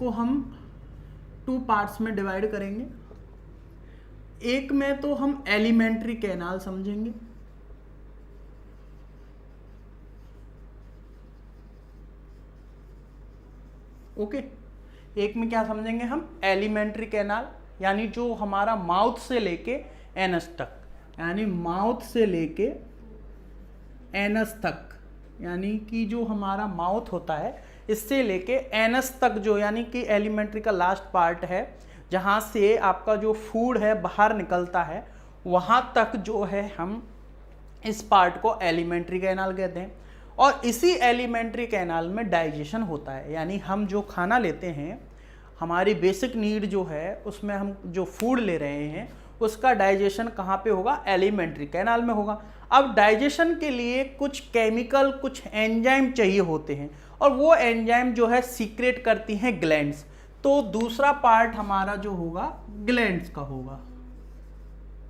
को हम 2 पार्ट्स में डिवाइड करेंगे। एक में तो हम एलिमेंट्री कैनाल समझेंगे, ओके। एक में क्या समझेंगे हम, एलिमेंट्री कैनाल, यानी जो हमारा माउथ से लेके एनस तक, यानी माउथ से लेके एनस तक, यानी कि जो हमारा माउथ होता है इससे लेके एनस तक, जो यानी कि एलिमेंट्री का लास्ट पार्ट है, जहाँ से आपका जो फूड है बाहर निकलता है, वहाँ तक जो है हम इस पार्ट को एलिमेंट्री कैनाल कहते हैं। और इसी एलिमेंट्री कैनाल में डाइजेशन होता है, यानी हम जो खाना लेते हैं, हमारी बेसिक नीड जो है उसमें हम जो फूड ले रहे हैं उसका डाइजेशन कहाँ पे होगा, एलिमेंट्री कैनाल में होगा। अब डाइजेशन के लिए कुछ केमिकल, कुछ एंजाइम चाहिए होते हैं, और वो एंजाइम जो है सीक्रेट करती हैं ग्लैंड्स। तो दूसरा पार्ट हमारा जो होगा ग्लैंड्स का होगा,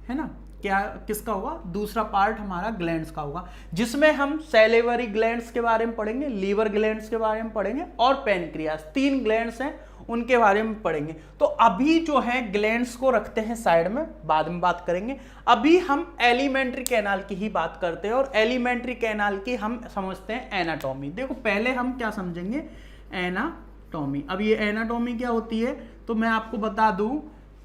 है ना। क्या किसका होगा, दूसरा पार्ट हमारा ग्लैंड्स का होगा, जिसमें हम सैलिवरी ग्लैंड्स के बारे में पढ़ेंगे, लीवर ग्लैंड्स के बारे में पढ़ेंगे, और पैनक्रियास, 3 ग्लैंड्स हैं उनके बारे में पढ़ेंगे। तो अभी जो है ग्लैंड्स को रखते हैं साइड में, बाद में बात करेंगे। अभी हम एलिमेंट्री कैनाल की ही बात करते हैं, और एलिमेंट्री कैनाल की हम समझते हैं एनाटॉमी। देखो पहले हम क्या समझेंगे, एनाटॉमी। अब ये एनाटॉमी क्या होती है, तो मैं आपको बता दूं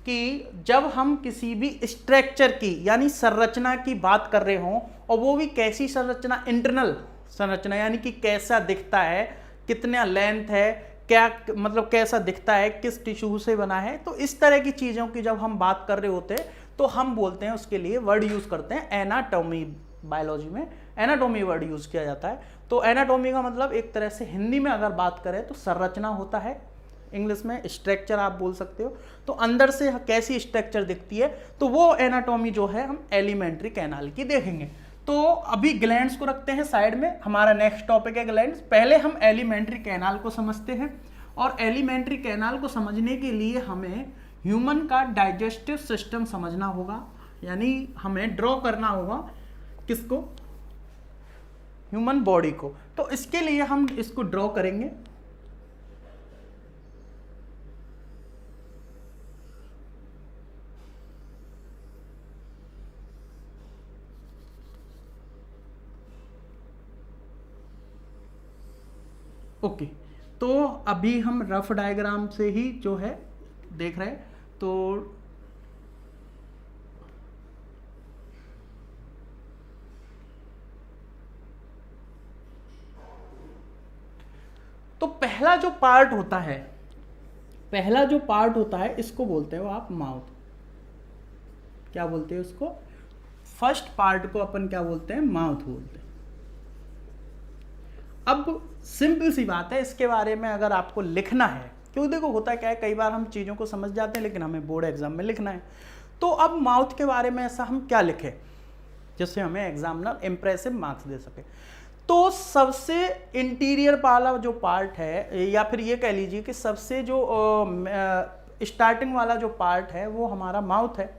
कि जब हम किसी भी स्ट्रक्चर की यानी संरचना की बात कर रहे हों, और वो भी कैसी संरचना, इंटरनल संरचना, यानी कि कैसा दिखता है, कितना लेंथ है, क्या मतलब कैसा दिखता है, किस टिश्यू से बना है, तो इस तरह की चीज़ों की जब हम बात कर रहे होते हैं तो हम बोलते हैं, उसके लिए वर्ड यूज़ करते हैं एनाटॉमी। बायोलॉजी में एनाटॉमी वर्ड यूज़ किया जाता है। तो एनाटॉमी का मतलब एक तरह से हिंदी में अगर बात करें तो संरचना होता है, इंग्लिश में स्ट्रक्चर आप बोल सकते हो। तो अंदर से कैसी स्ट्रक्चर दिखती है, तो वो एनाटॉमी जो है हम एलिमेंट्री कैनाल की देखेंगे। तो अभी ग्लैंड्स को रखते हैं साइड में, हमारा नेक्स्ट टॉपिक है ग्लैंड्स। पहले हम एलिमेंट्री कैनाल को समझते हैं, और एलिमेंट्री कैनाल को समझने के लिए हमें ह्यूमन का डाइजेस्टिव सिस्टम समझना होगा, यानी हमें ड्रॉ करना होगा किसको, ह्यूमन बॉडी को। तो इसके लिए हम इसको ड्रॉ करेंगे। ओके, तो अभी हम रफ डायग्राम से ही जो है देख रहे हैं। तो पहला जो पार्ट होता है, इसको बोलते हो आप माउथ। क्या बोलते हैं उसको, फर्स्ट पार्ट को अपन क्या बोलते हैं, माउथ बोलते हैं। अब सिंपल सी बात है, इसके बारे में अगर आपको लिखना है, क्योंकि देखो होता क्या है, कई बार हम चीज़ों को समझ जाते हैं लेकिन हमें बोर्ड एग्जाम में लिखना है। तो अब माउथ के बारे में ऐसा हम क्या लिखें जिससे हमें एग्जामिनर इंप्रेसिव मार्क्स दे सके। तो सबसे इंटीरियर वाला जो पार्ट है, या फिर ये कह लीजिए कि सबसे जो स्टार्टिंग वाला जो पार्ट है वो हमारा माउथ है,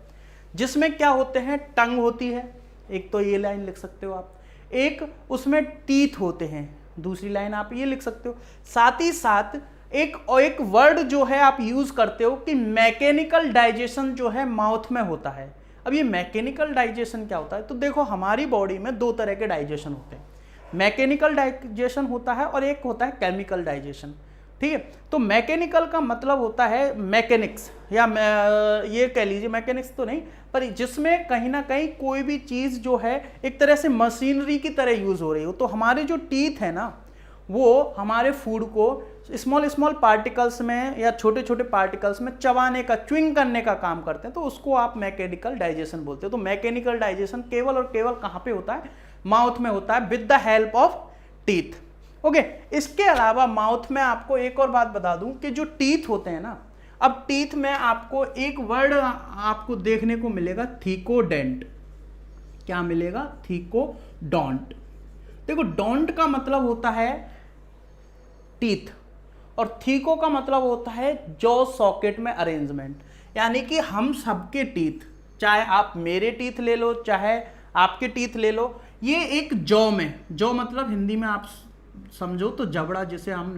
जिसमें क्या होते हैं, टंग होती है, एक तो ये लाइन लिख सकते हो आप, एक उसमें टीथ होते हैं, दूसरी लाइन आप ये लिख सकते हो। साथ ही साथ एक वर्ड जो है आप यूज करते हो कि मैकेनिकल डाइजेशन जो है माउथ में होता है। अब ये मैकेनिकल डाइजेशन क्या होता है, तो देखो हमारी बॉडी में 2 तरह के डाइजेशन होते हैं, मैकेनिकल डाइजेशन होता है और एक होता है केमिकल डाइजेशन, ठीक है। तो मैकेनिकल का मतलब होता है मैकेनिक्स, या ये कह लीजिए मैकेनिक्स तो नहीं, पर जिसमें कहीं ना कहीं कोई भी चीज़ जो है एक तरह से मशीनरी की तरह यूज़ हो रही हो। तो हमारे जो टीथ है ना, वो हमारे फूड को स्मॉल पार्टिकल्स में या छोटे छोटे पार्टिकल्स में चबाने का, च्विंग करने का काम करते हैं, तो उसको आप मैकेनिकल डाइजेशन बोलते हो। तो मैकेनिकल डाइजेशन केवल और केवल कहाँ पे होता है, माउथ में होता है, with the help of teeth, okay. इसके अलावा माउथ में आपको एक और बात बता दूं कि जो टीथ होते हैं ना, अब टीथ में आपको एक वर्ड आपको देखने को मिलेगा, थीकोडेंट। क्या मिलेगा, थीकोडोंट। देखो डोंट का मतलब होता है टीथ, और थीको का मतलब होता है जॉ सॉकेट में अरेंजमेंट, यानी कि हम सबके टीथ, चाहे आप मेरे टीथ ले लो चाहे आपके टीथ ले लो, ये एक जॉ में, जॉ मतलब हिंदी में आप समझो तो जबड़ा, जिसे हम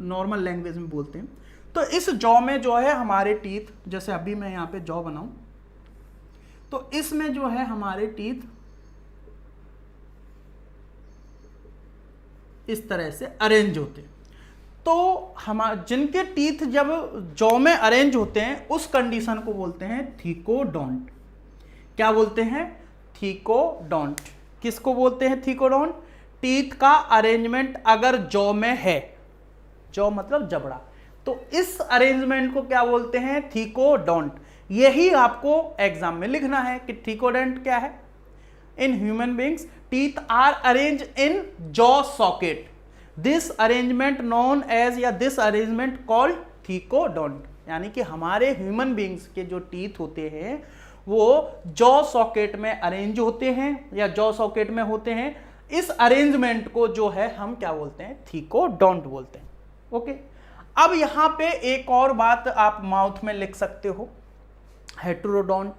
नॉर्मल लैंग्वेज में बोलते हैं, तो इस जॉ में जो है हमारे टीथ, जैसे अभी मैं यहाँ पे जॉ बनाऊं तो इसमें जो है हमारे टीथ इस तरह से अरेंज होते हैं। तो हम जिनके टीथ जब जॉ में अरेंज होते हैं उस कंडीशन को बोलते हैं थीकोडोंट। क्या बोलते हैं? थीकोडोंट। किसको बोलते हैं थीकोडोंट? टीथ का अरेंजमेंट अगर जॉ में है, जॉ मतलब जबड़ा, तो इस अरेंजमेंट को क्या बोलते हैं? थीकोडोंट। यही आपको एग्जाम में लिखना है कि थीकोडोंट क्या है। In human beings teeth are arrange in jaw socket, this arrangement known as या दिस अरेंजमेंट कॉल्ड थीकोडोंट। यानी कि हमारे ह्यूमन बींग्स के जो टीथ होते हैं वो जॉ सॉकेट में अरेंज होते हैं या जॉ सॉकेट में होते हैं। इस अरेंजमेंट को जो है हम क्या बोलते हैं? थीकोडोंट बोलते हैं। ओके, अब यहां पे एक और बात आप माउथ में लिख सकते हो, हेटेरोडोंट।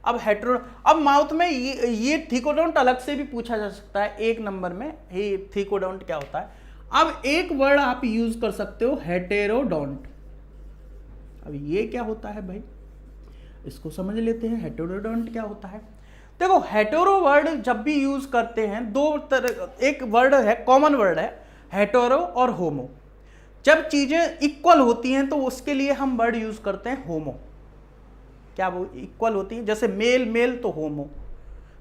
अब माउथ में ये थीकोडोंट अलग से भी पूछा जा सकता है, एक नंबर में ये थीकोडोंट क्या होता है। अब एक वर्ड आप यूज कर सकते हो, हेटेरोडोंट। अब ये क्या होता है भाई, इसको समझ लेते हैं। हेटेरोडोंट क्या होता है? देखो, हेटेरो वर्ड जब भी यूज करते हैं दो तरह, एक वर्ड है, कॉमन वर्ड है हेटेरो और होमो। जब चीजें इक्वल होती हैं तो उसके लिए हम वर्ड यूज करते हैं होमो। क्या वो इक्वल होती है? जैसे मेल मेल तो homo,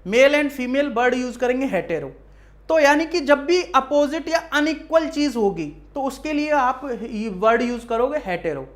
male and female word use करेंगे हेटेरो। तो यानी कि जब भी अपोजिट या अनइक्वल चीज होगी तो उसके लिए आप वर्ड यूज करोगे हेटेरो।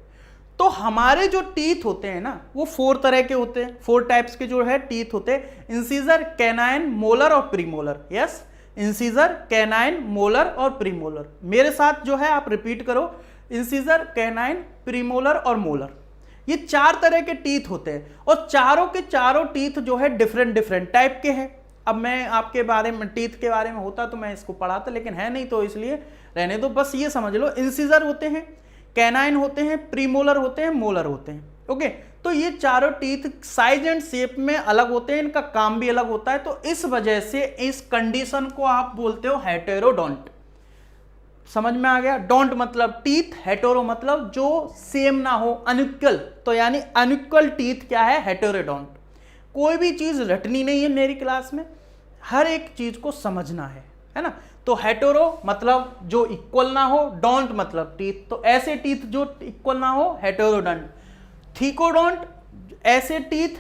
तो हमारे जो टीथ होते हैं ना वो 4 तरह के होते हैं, 4 टाइप्स के जो है टीथ होते हैं, इंसीजर, कैनाइन, मोलर और premolar. Yes, incisor, canine, molar और प्रीमोलर। मेरे साथ जो है आप रिपीट करो, इंसीजर, कैनाइन, प्रीमोलर और मोलर। ये 4 तरह के टीथ होते हैं और चारों के चारों टीथ जो है डिफरेंट डिफरेंट टाइप के हैं। अब मैं आपके बारे में, टीथ के बारे में होता तो मैं इसको पढ़ाता, लेकिन है नहीं तो इसलिए रहने दो। बस ये समझ लो, इंसीजर होते हैं, कैनाइन होते हैं, प्रीमोलर होते हैं, मोलर होते हैं। ओके, तो ये चारों टीथ साइज एंड शेप में अलग होते हैं, इनका काम भी अलग होता है। तो इस वजह से इस कंडीशन को आप बोलते हो हेटेरोडोंट। समझ में आ गया? डोंट मतलब टीथ, हेटेरो मतलब जो सेम ना हो, अनइक्वल। तो यानी अनइक्वल टीथ क्या है? हेटेरोडोंट। कोई भी चीज रटनी नहीं है मेरी क्लास में, हर एक चीज को समझना है ना। तो हेटेरो मतलब जो इक्वल ना हो, डोंट मतलब टीथ, तो ऐसे टीथ जो इक्वल ना हो, हेटेरोडोंट। थीकोडोंट ऐसे टीथ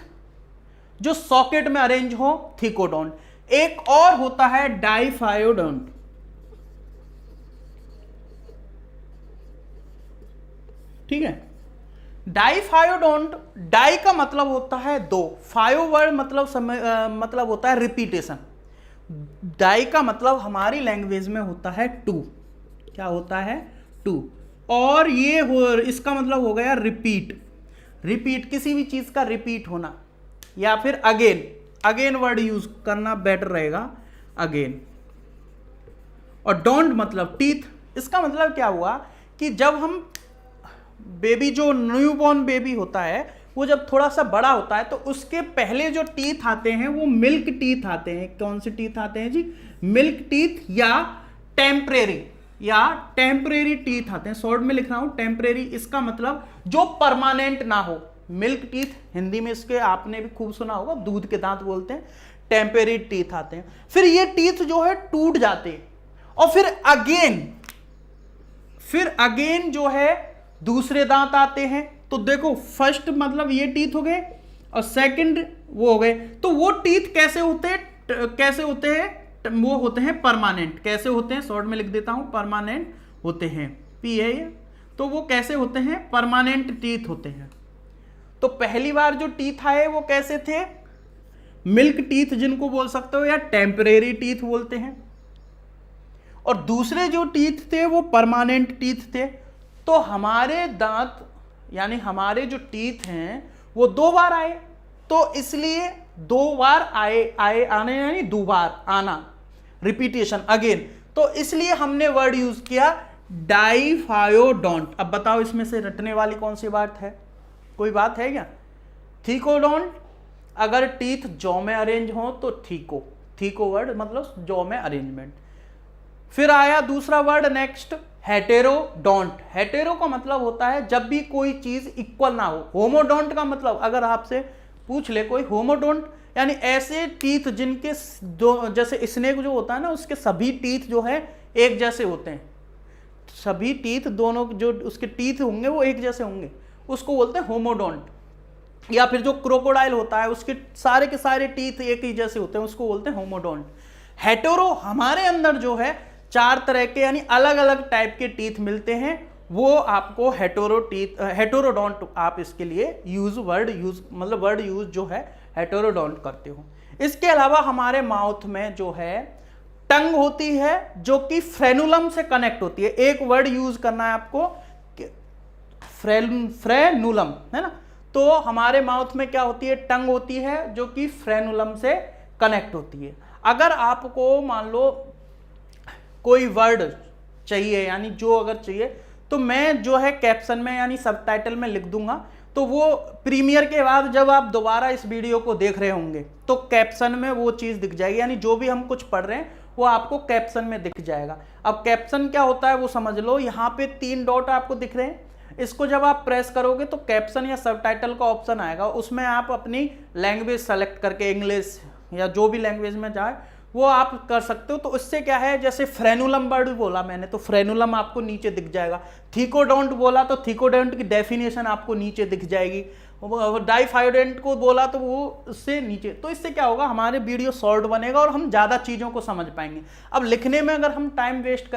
जो सॉकेट में अरेंज हो, थीकोडोंट। एक और होता है डाइफायोडोंट। ठीक है, डाइफायोडोंट, डाई का मतलब होता है 2, फायो वर्ड मतलब होता है रिपीटेशन। डाई का मतलब हमारी लैंग्वेज में होता है 2। क्या होता है? 2। और ये इसका मतलब हो गया रिपीट। रिपीट, किसी भी चीज का रिपीट होना, या फिर अगेन, अगेन वर्ड यूज करना बेटर रहेगा, अगेन। और डोंट मतलब टीथ। इसका मतलब क्या हुआ कि जब हम बेबी, जो न्यूबॉर्न बेबी होता है, वो जब थोड़ा सा बड़ा होता है तो उसके पहले जो टीथ आते हैं वो मिल्क टीथ आते हैं। कौन से टीथ आते हैं जी? मिल्क टीथ या टेम्परेरी टीथ आते हैं। शॉर्ट में लिख रहा हूं टेम्परेरी, इसका मतलब जो परमानेंट ना हो। मिल्क टीथ हिंदी में इसके आपने भी खूब सुना होगा, दूध के दांत बोलते हैं। टेम्परेरी टीथ आते हैं, फिर ये टीथ जो है टूट जाते हैं और फिर अगेन जो है दूसरे दांत आते हैं। तो देखो, फर्स्ट मतलब ये टीथ हो गए और सेकंड वो हो गए। तो वो टीथ कैसे होते हैं? वो होते हैं परमानेंट। कैसे होते हैं? शॉर्ट में लिख देता हूं, परमानेंट होते हैं, पी है ये। तो वो कैसे होते हैं? परमानेंट टीथ होते हैं। तो पहली बार जो टीथ आए वो कैसे थे? मिल्क टीथ जिनको बोल सकते हो, या टेम्परेरी टीथ बोलते हैं। और दूसरे जो टीथ थे वो परमानेंट टीथ थे। तो हमारे दांत यानी हमारे जो टीथ हैं वो 2 बार आए, तो इसलिए 2 बार आने यानी दोबार आना, रिपीटेशन, अगेन। तो इसलिए हमने वर्ड यूज किया डाइफायोडोंट। अब बताओ इसमें से रटने वाली कौन सी बात है? कोई बात है क्या? थीकोडोंट, अगर टीथ जॉ में अरेंज हो तो थीको वर्ड मतलब जॉ में अरेंजमेंट। फिर आया दूसरा वर्ड नेक्स्ट हेटेरोडोंट। हेटेरो का मतलब होता है जब भी कोई चीज इक्वल ना हो। होमोडोंट का मतलब अगर आपसे पूछ ले कोई, होमोडोंट यानी ऐसे टीथ जिनके दो, जैसे स्नेक जो होता है ना उसके सभी टीथ जो है एक जैसे होते हैं, सभी टीथ दोनों जो उसके टीथ होंगे वो एक जैसे होंगे, उसको बोलते हैं होमोडोंट। या फिर जो क्रोकोडाइल होता है उसके सारे के सारे टीथ एक ही जैसे होते हैं, उसको बोलते हैं होमोडोंट। हेटेरो हमारे अंदर जो है 4 तरह के यानी अलग अलग टाइप के टीथ मिलते हैं, वो आपको हेटेरोडोंट आप इसके लिए वर्ड यूज जो है हेटेरोडोंट करते हो। इसके अलावा हमारे माउथ में जो है टंग होती है जो कि फ्रेनुलम से कनेक्ट होती है। एक वर्ड यूज करना है आपको, फ्रेनुलम, है ना। तो हमारे माउथ में क्या होती है, टंग होती है जो कि फ्रेनुलम से कनेक्ट होती है। अगर आपको मान लो कोई वर्ड चाहिए, यानी जो अगर चाहिए तो मैं जो है कैप्शन में यानी सबटाइटल में लिख दूंगा, तो वो प्रीमियर के बाद जब आप दोबारा इस वीडियो को देख रहे होंगे तो कैप्शन में वो चीज़ दिख जाएगी, यानी जो भी हम कुछ पढ़ रहे हैं वो आपको कैप्शन में दिख जाएगा। अब कैप्शन क्या होता है वो समझ लो, यहाँ पे 3 डॉट आपको दिख रहे हैं, इसको जब आप प्रेस करोगे तो कैप्शन या सबटाइटल का ऑप्शन आएगा, उसमें आप अपनी लैंग्वेज सेलेक्ट करके इंग्लिश या जो भी लैंग्वेज में जाए वो आप कर सकते हो। तो इससे क्या है, जैसे फ्रेनुलम वर्ड बोला मैंने तो फ्रेनुलम आपको नीचे दिख जाएगा, थीकोडोंट बोला तो थीकोडोंट की डेफिनेशन आपको नीचे दिख जाएगी, डाइफायोडेंट को बोला तो वो उससे नीचे। तो इससे क्या होगा, हमारे वीडियो शॉर्ट बनेगा और हम ज़्यादा चीज़ों को समझ पाएंगे। अब लिखने में अगर हम टाइम वेस्ट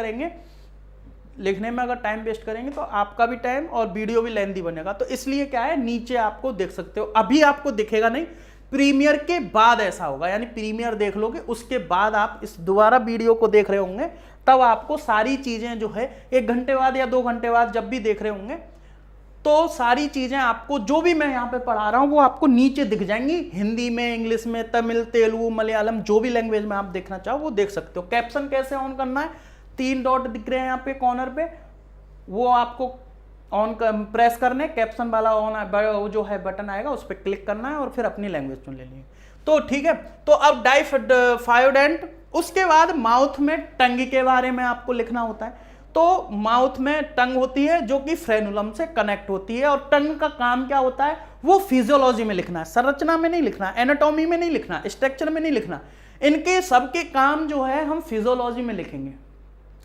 करेंगे, तो आपका भी टाइम और वीडियो भी लेंथी बनेगा। तो इसलिए क्या है, नीचे आपको देख सकते हो, अभी आपको दिखेगा नहीं, प्रीमियर के बाद ऐसा होगा, यानी प्रीमियर देख लोगे उसके बाद आप इस दोबारा वीडियो को देख रहे होंगे, तब आपको सारी चीजें जो है 1 घंटे बाद या 2 घंटे बाद जब भी देख रहे होंगे तो सारी चीजें आपको जो भी मैं यहाँ पे पढ़ा रहा हूँ वो आपको नीचे दिख जाएंगी, हिंदी में, इंग्लिश में, तमिल, तेलुगु, मलयालम, जो भी लैंग्वेज में आप देखना चाहो वो देख सकते हो। कैप्शन कैसे ऑन करना है, 3 डॉट दिख रहे हैं यहाँ पे कॉर्नर पे, वो आपको ऑन प्रेस करने, कैप्शन वाला ऑन जो है बटन आएगा उस पर क्लिक करना है और फिर अपनी लैंग्वेज चुन लेनी है। तो ठीक है, तो अब डाइफायोडेंट, उसके बाद माउथ में टंग के बारे में आपको लिखना होता है। तो माउथ में टंग होती है जो कि फ्रेनुलम से कनेक्ट होती है, और टंग का काम क्या होता है वो फिजियोलॉजी में लिखना है, संरचना में नहीं लिखना, एनाटॉमी में नहीं लिखना, स्ट्रक्चर में नहीं लिखना, इनके सबके काम जो है हम फिजियोलॉजी में लिखेंगे।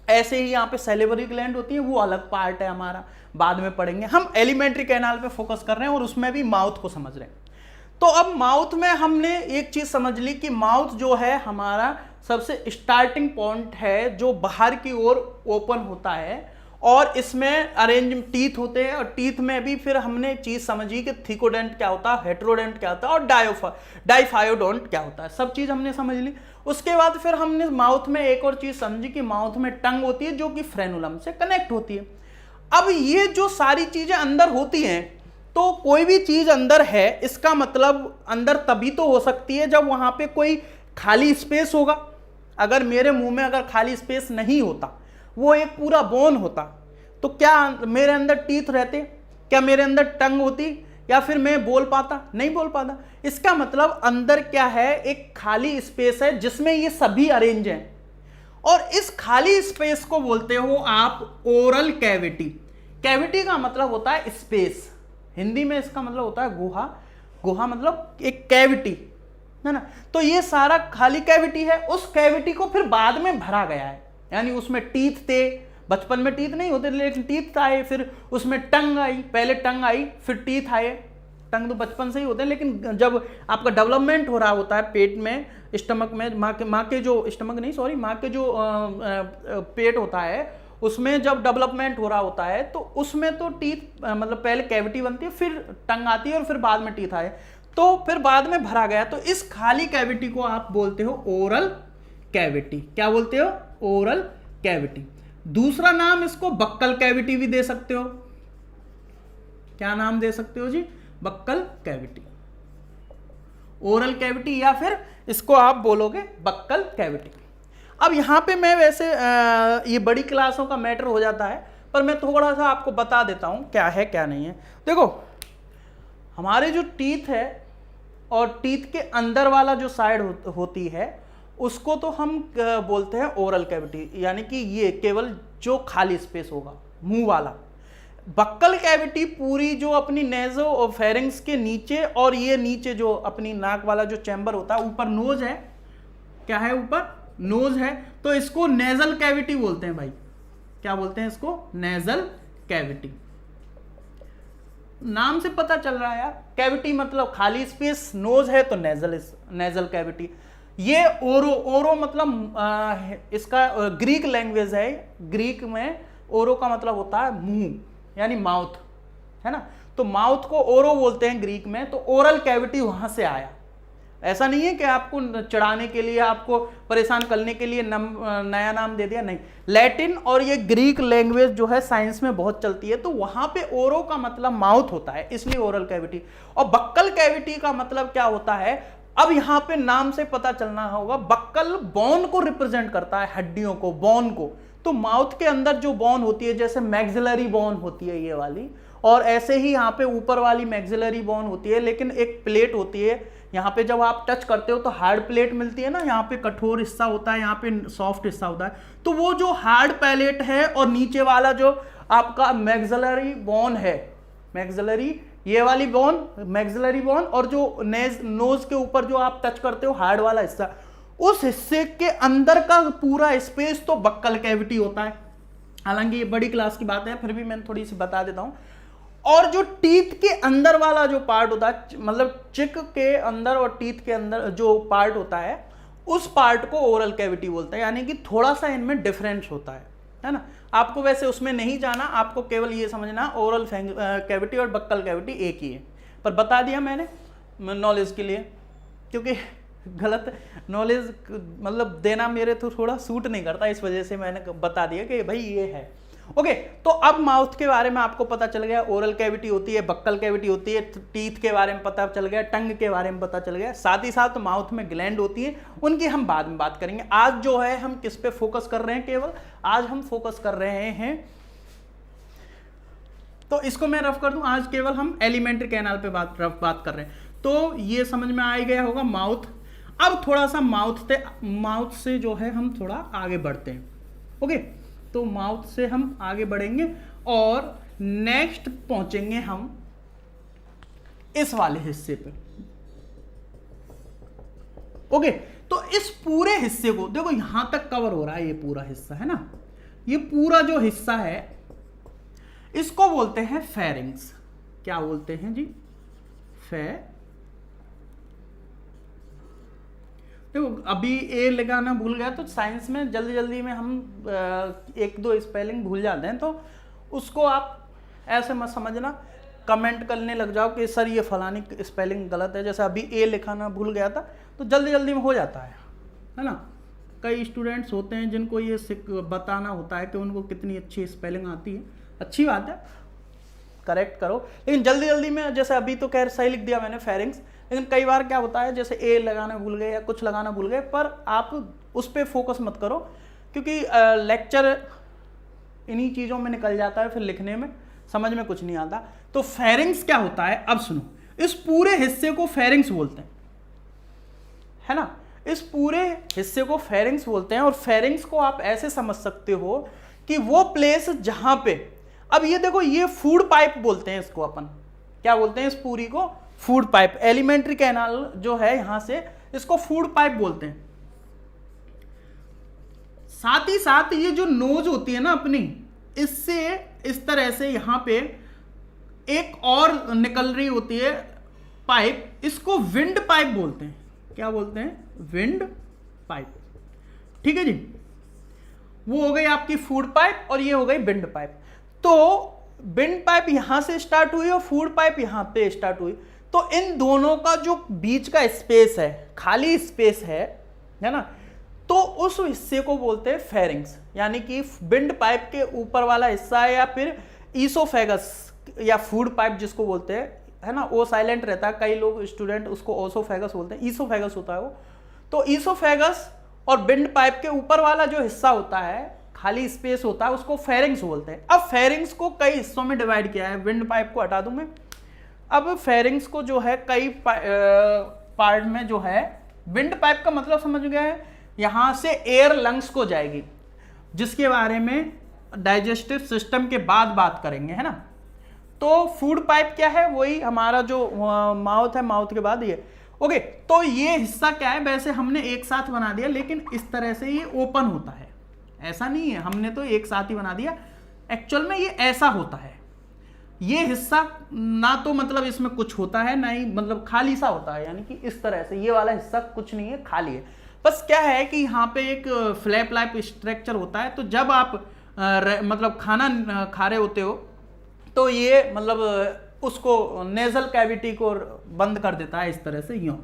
ऐसे ही यहाँ पे सैलिवरी ग्लैंड होती है, वो अलग पार्ट है हमारा, बाद में पढ़ेंगे। हम एलिमेंट्री कैनाल पे फोकस कर रहे हैं और उसमें भी माउथ को समझ रहे हैं। तो अब माउथ में हमने एक चीज समझ ली कि माउथ जो है हमारा सबसे स्टार्टिंग पॉइंट है जो बाहर की ओर ओपन होता है, और इसमें अरेंज टीथ होते हैं, और टीथ में भी फिर हमने चीज समझी कि थीकोडेंट क्या होता है, हेटेरोडेंट क्या होता है और डाइफायोडोंट क्या होता है, सब चीज हमने समझ ली। उसके बाद फिर हमने माउथ में एक और चीज समझी कि माउथ में टंग होती है जो कि फ्रेनुलम से कनेक्ट होती है। अब ये जो सारी चीजें अंदर होती हैं, तो कोई भी चीज अंदर है इसका मतलब अंदर तभी तो हो सकती है जब वहां पे कोई खाली स्पेस होगा। अगर मेरे मुंह में अगर खाली स्पेस नहीं होता, वो एक पूरा बोन होता, तो क्या मेरे अंदर टीथ रहते, क्या मेरे अंदर टंग होती, या फिर मैं बोल पाता? नहीं बोल पाता। इसका मतलब अंदर क्या है, एक खाली स्पेस है जिसमें ये सभी अरेंज हैं, और इस खाली स्पेस को बोलते हो आप ओरल कैविटी। कैविटी का मतलब होता है स्पेस, हिंदी में इसका मतलब होता है गुहा। गुहा मतलब एक कैविटी है ना। तो ये सारा खाली कैविटी है, उस कैविटी को फिर बाद में भरा गया है, यानी उसमें टीथ थे, बचपन में टीथ नहीं होते लेकिन टीथ आए, फिर उसमें टंग आई, पहले टंग आई फिर टीथ आए। टंग तो बचपन से ही होते हैं, लेकिन जब आपका डेवलपमेंट हो रहा होता है पेट में, स्टमक में, माँ के जो पेट होता है उसमें जब डेवलपमेंट हो रहा होता है तो उसमें तो टीथ मतलब पहले कैविटी बनती है, फिर टंग आती है और फिर बाद में टीथ आए, तो फिर बाद में भरा गया। तो इस खाली कैविटी को आप बोलते हो ओरल कैविटी। क्या बोलते हो? Oral cavity. दूसरा नाम इसको बक्कल कैविटी भी दे सकते हो। क्या नाम दे सकते हो जी? बक्कल कैविटी, ओरल कैविटी, या फिर इसको आप बोलोगे बक्कल कैविटी। अब यहां पे मैं वैसे ये बड़ी क्लासों का मैटर हो जाता है, पर मैं थोड़ा सा आपको बता देता हूं क्या है क्या नहीं है। देखो, हमारे जो टीथ है और टीथ के अंदर वाला जो साइड होती है उसको तो हम बोलते हैं ओरल कैविटी, यानी कि ये केवल जो खाली स्पेस होगा मुंह वाला। बक्कल कैविटी पूरी जो अपनी नेजो और फेरिंग्स के नीचे, और ये नीचे जो अपनी नाक वाला जो चैम्बर होता है, ऊपर नोज है, क्या है ऊपर नोज है, तो इसको नेजल कैविटी बोलते हैं भाई। क्या बोलते हैं इसको? Nasal cavity. नाम से पता चल रहा है यार, कैविटी मतलब खाली स्पेस, नोज है तो नेजल कैविटी। ये ओरो मतलब इसका ग्रीक लैंग्वेज है, ग्रीक में ओरो का मतलब होता है मुंह, यानी माउथ, है ना। तो माउथ को ओरो बोलते हैं ग्रीक में, तो ओरल कैविटी वहां से आया। ऐसा नहीं है कि आपको चढ़ाने के लिए, आपको परेशान करने के लिए नया नाम दे दिया, नहीं। लैटिन और ये ग्रीक लैंग्वेज जो है साइंस में बहुत चलती है, तो वहां पे ओरो का मतलब माउथ होता है, इसलिए ओरल कैविटी। और बक्कल कैविटी का मतलब क्या होता है, अब यहां पे नाम से पता चलना होगा। बक्कल बोन को रिप्रेजेंट करता है, हड्डियों को, बोन को। तो माउथ के अंदर जो बोन होती है, जैसे मैक्सिलरी बोन होती है ये वाली, और ऐसे ही यहाँ पे ऊपर वाली मैक्सिलरी बोन होती है, लेकिन एक प्लेट होती है यहाँ पे, जब आप टच करते हो तो हार्ड प्लेट मिलती है ना, यहाँ पे कठोर हिस्सा होता है, यहाँ पे सॉफ्ट हिस्सा होता है। तो वो जो हार्ड प्लेट है और नीचे वाला जो आपका मैक्सिलरी बोन है, मैक्सिलरी ये वाली बोन, मैक्सिलरी बोन, और जो नोज के ऊपर जो आप टच करते हो हार्ड वाला हिस्सा, उस हिस्से के अंदर का पूरा स्पेस तो बक्कल कैविटी होता है। हालांकि ये बड़ी क्लास की बात है, फिर भी मैं थोड़ी सी बता देता हूं। और जो टीथ के अंदर वाला जो पार्ट होता है, मतलब चिक के अंदर और टीथ के अंदर जो पार्ट होता है, उस पार्ट को ओरल कैविटी बोलते हैं। यानी कि थोड़ा सा इनमें डिफरेंस होता है ना। आपको वैसे उसमें नहीं जाना, आपको केवल ये समझना ओरल कैविटी और बक्कल कैविटी एक ही है, पर बता दिया मैंने नॉलेज के लिए, क्योंकि गलत नॉलेज मतलब देना मेरे तो थोड़ा सूट नहीं करता, इस वजह से मैंने बता दिया कि भाई ये है। ओके, तो अब माउथ के बारे में आपको पता चल गया, ओरल कैविटी होती है, बक्कल कैविटी होती है, टीथ के बारे में पता चल गया, टंग के बारे में पता चल गया, साथ ही साथ माउथ में ग्लैंड होती है, उनकी हम बाद में बात करेंगे। आज जो है हम किस पे फोकस कर रहे हैं, केवल आज हम फोकस कर रहे हैं, तो इसको मैं रफ कर दूं, आज केवल हम एलिमेंट्री कैनाल पे बात कर रहे हैं। तो ये समझ में आ गया होगा माउथ। अब थोड़ा सा माउथ से जो है हम थोड़ा आगे बढ़ते हैं। ओके, तो माउथ से हम आगे बढ़ेंगे और नेक्स्ट पहुंचेंगे हम इस वाले हिस्से पे। ओके, तो इस पूरे हिस्से को देखो, यहां तक कवर हो रहा है, ये पूरा हिस्सा है ना, ये पूरा जो हिस्सा है इसको बोलते हैं फेरिंग्स। क्या बोलते हैं जी? देखो अभी ए लगाना भूल गया, तो साइंस में जल्दी जल्दी में हम एक दो स्पेलिंग भूल जाते हैं, तो उसको आप ऐसे मत समझना, कमेंट करने लग जाओ कि सर ये फलानी स्पेलिंग गलत है। जैसे अभी ए लिखाना भूल गया था, तो जल्दी जल्दी में हो जाता है ना। कई स्टूडेंट्स होते हैं जिनको ये बताना होता है कि उनको कितनी अच्छी स्पेलिंग आती है, अच्छी बात है, करेक्ट करो, लेकिन जल्दी जल्दी में, जैसे अभी तो खैर सही लिख दिया मैंने फेरिंग्स, लेकिन कई बार क्या होता है जैसे ए लगाना भूल गए या कुछ लगाना भूल गए, पर आप उस पर फोकस मत करो, क्योंकि लेक्चर इन्हीं चीज़ों में निकल जाता है, फिर लिखने में समझ में कुछ नहीं आता। तो फेरिंग्स क्या होता है, अब सुनो, इस पूरे हिस्से को फेरिंग्स बोलते हैं, है ना, इस पूरे हिस्से को फेरिंग्स बोलते हैं। और फेरिंग्स को आप ऐसे समझ सकते हो कि वो प्लेस जहां पे, अब ये देखो, ये फूड पाइप बोलते हैं इसको, अपन क्या बोलते हैं इस पूरी को? Food pipe. एलिमेंट्री कैनाल जो है यहां से, इसको फूड पाइप बोलते हैं। साथ ही साथ ये जो नोज होती है ना अपनी, इससे इस तरह से यहां पे एक और निकल रही होती है पाइप, इसको विंड पाइप बोलते हैं। क्या बोलते हैं? Wind pipe. ठीक है जी, वो हो गई आपकी फूड पाइप और ये हो गई विंड पाइप। तो विंड पाइप यहां से स्टार्ट हुई और फूड पाइप यहां पे स्टार्ट हुई, तो इन दोनों का जो बीच का स्पेस है, खाली स्पेस है ना, तो उस हिस्से को बोलते हैं फेरिंग्स। यानी कि विंड पाइप के ऊपर वाला हिस्सा है, या फिर ईसोफेगस या फूड पाइप जिसको बोलते हैं, है ना, वो साइलेंट रहता है, कई लोग स्टूडेंट उसको ओसोफेगस बोलते हैं, ईसोफेगस होता है वो। तो ईसोफेगस और विंड पाइप के ऊपर वाला जो हिस्सा होता है, खाली स्पेस होता है, उसको फेरिंग्स बोलते हैं। अब फेरिंग्स को कई हिस्सों में डिवाइड किया है, विंड पाइप को हटा दूं मैं। अब फेरिंग्स को जो है कई पार्ट में जो है, विंड पाइप का मतलब समझ गया है, यहां से एयर लंग्स को जाएगी, जिसके बारे में डाइजेस्टिव सिस्टम के बाद बात करेंगे, है ना। तो फूड पाइप क्या है, वही हमारा जो माउथ है, माउथ के बाद ये। ओके, तो ये हिस्सा क्या है, वैसे हमने एक साथ बना दिया, लेकिन इस तरह से ये ओपन होता है, ऐसा नहीं है हमने तो एक साथ ही बना दिया, एक्चुअल में ये ऐसा होता है। ये हिस्सा ना तो मतलब इसमें कुछ होता है, ना ही मतलब खाली सा होता है, यानी कि इस तरह से ये वाला हिस्सा कुछ नहीं है, खाली है। बस क्या है कि यहाँ पे एक फ्लैप लाइप स्ट्रक्चर होता है, तो जब आप मतलब खाना खा रहे होते हो तो ये मतलब उसको नेजल कैविटी को बंद कर देता है इस तरह से, यूं,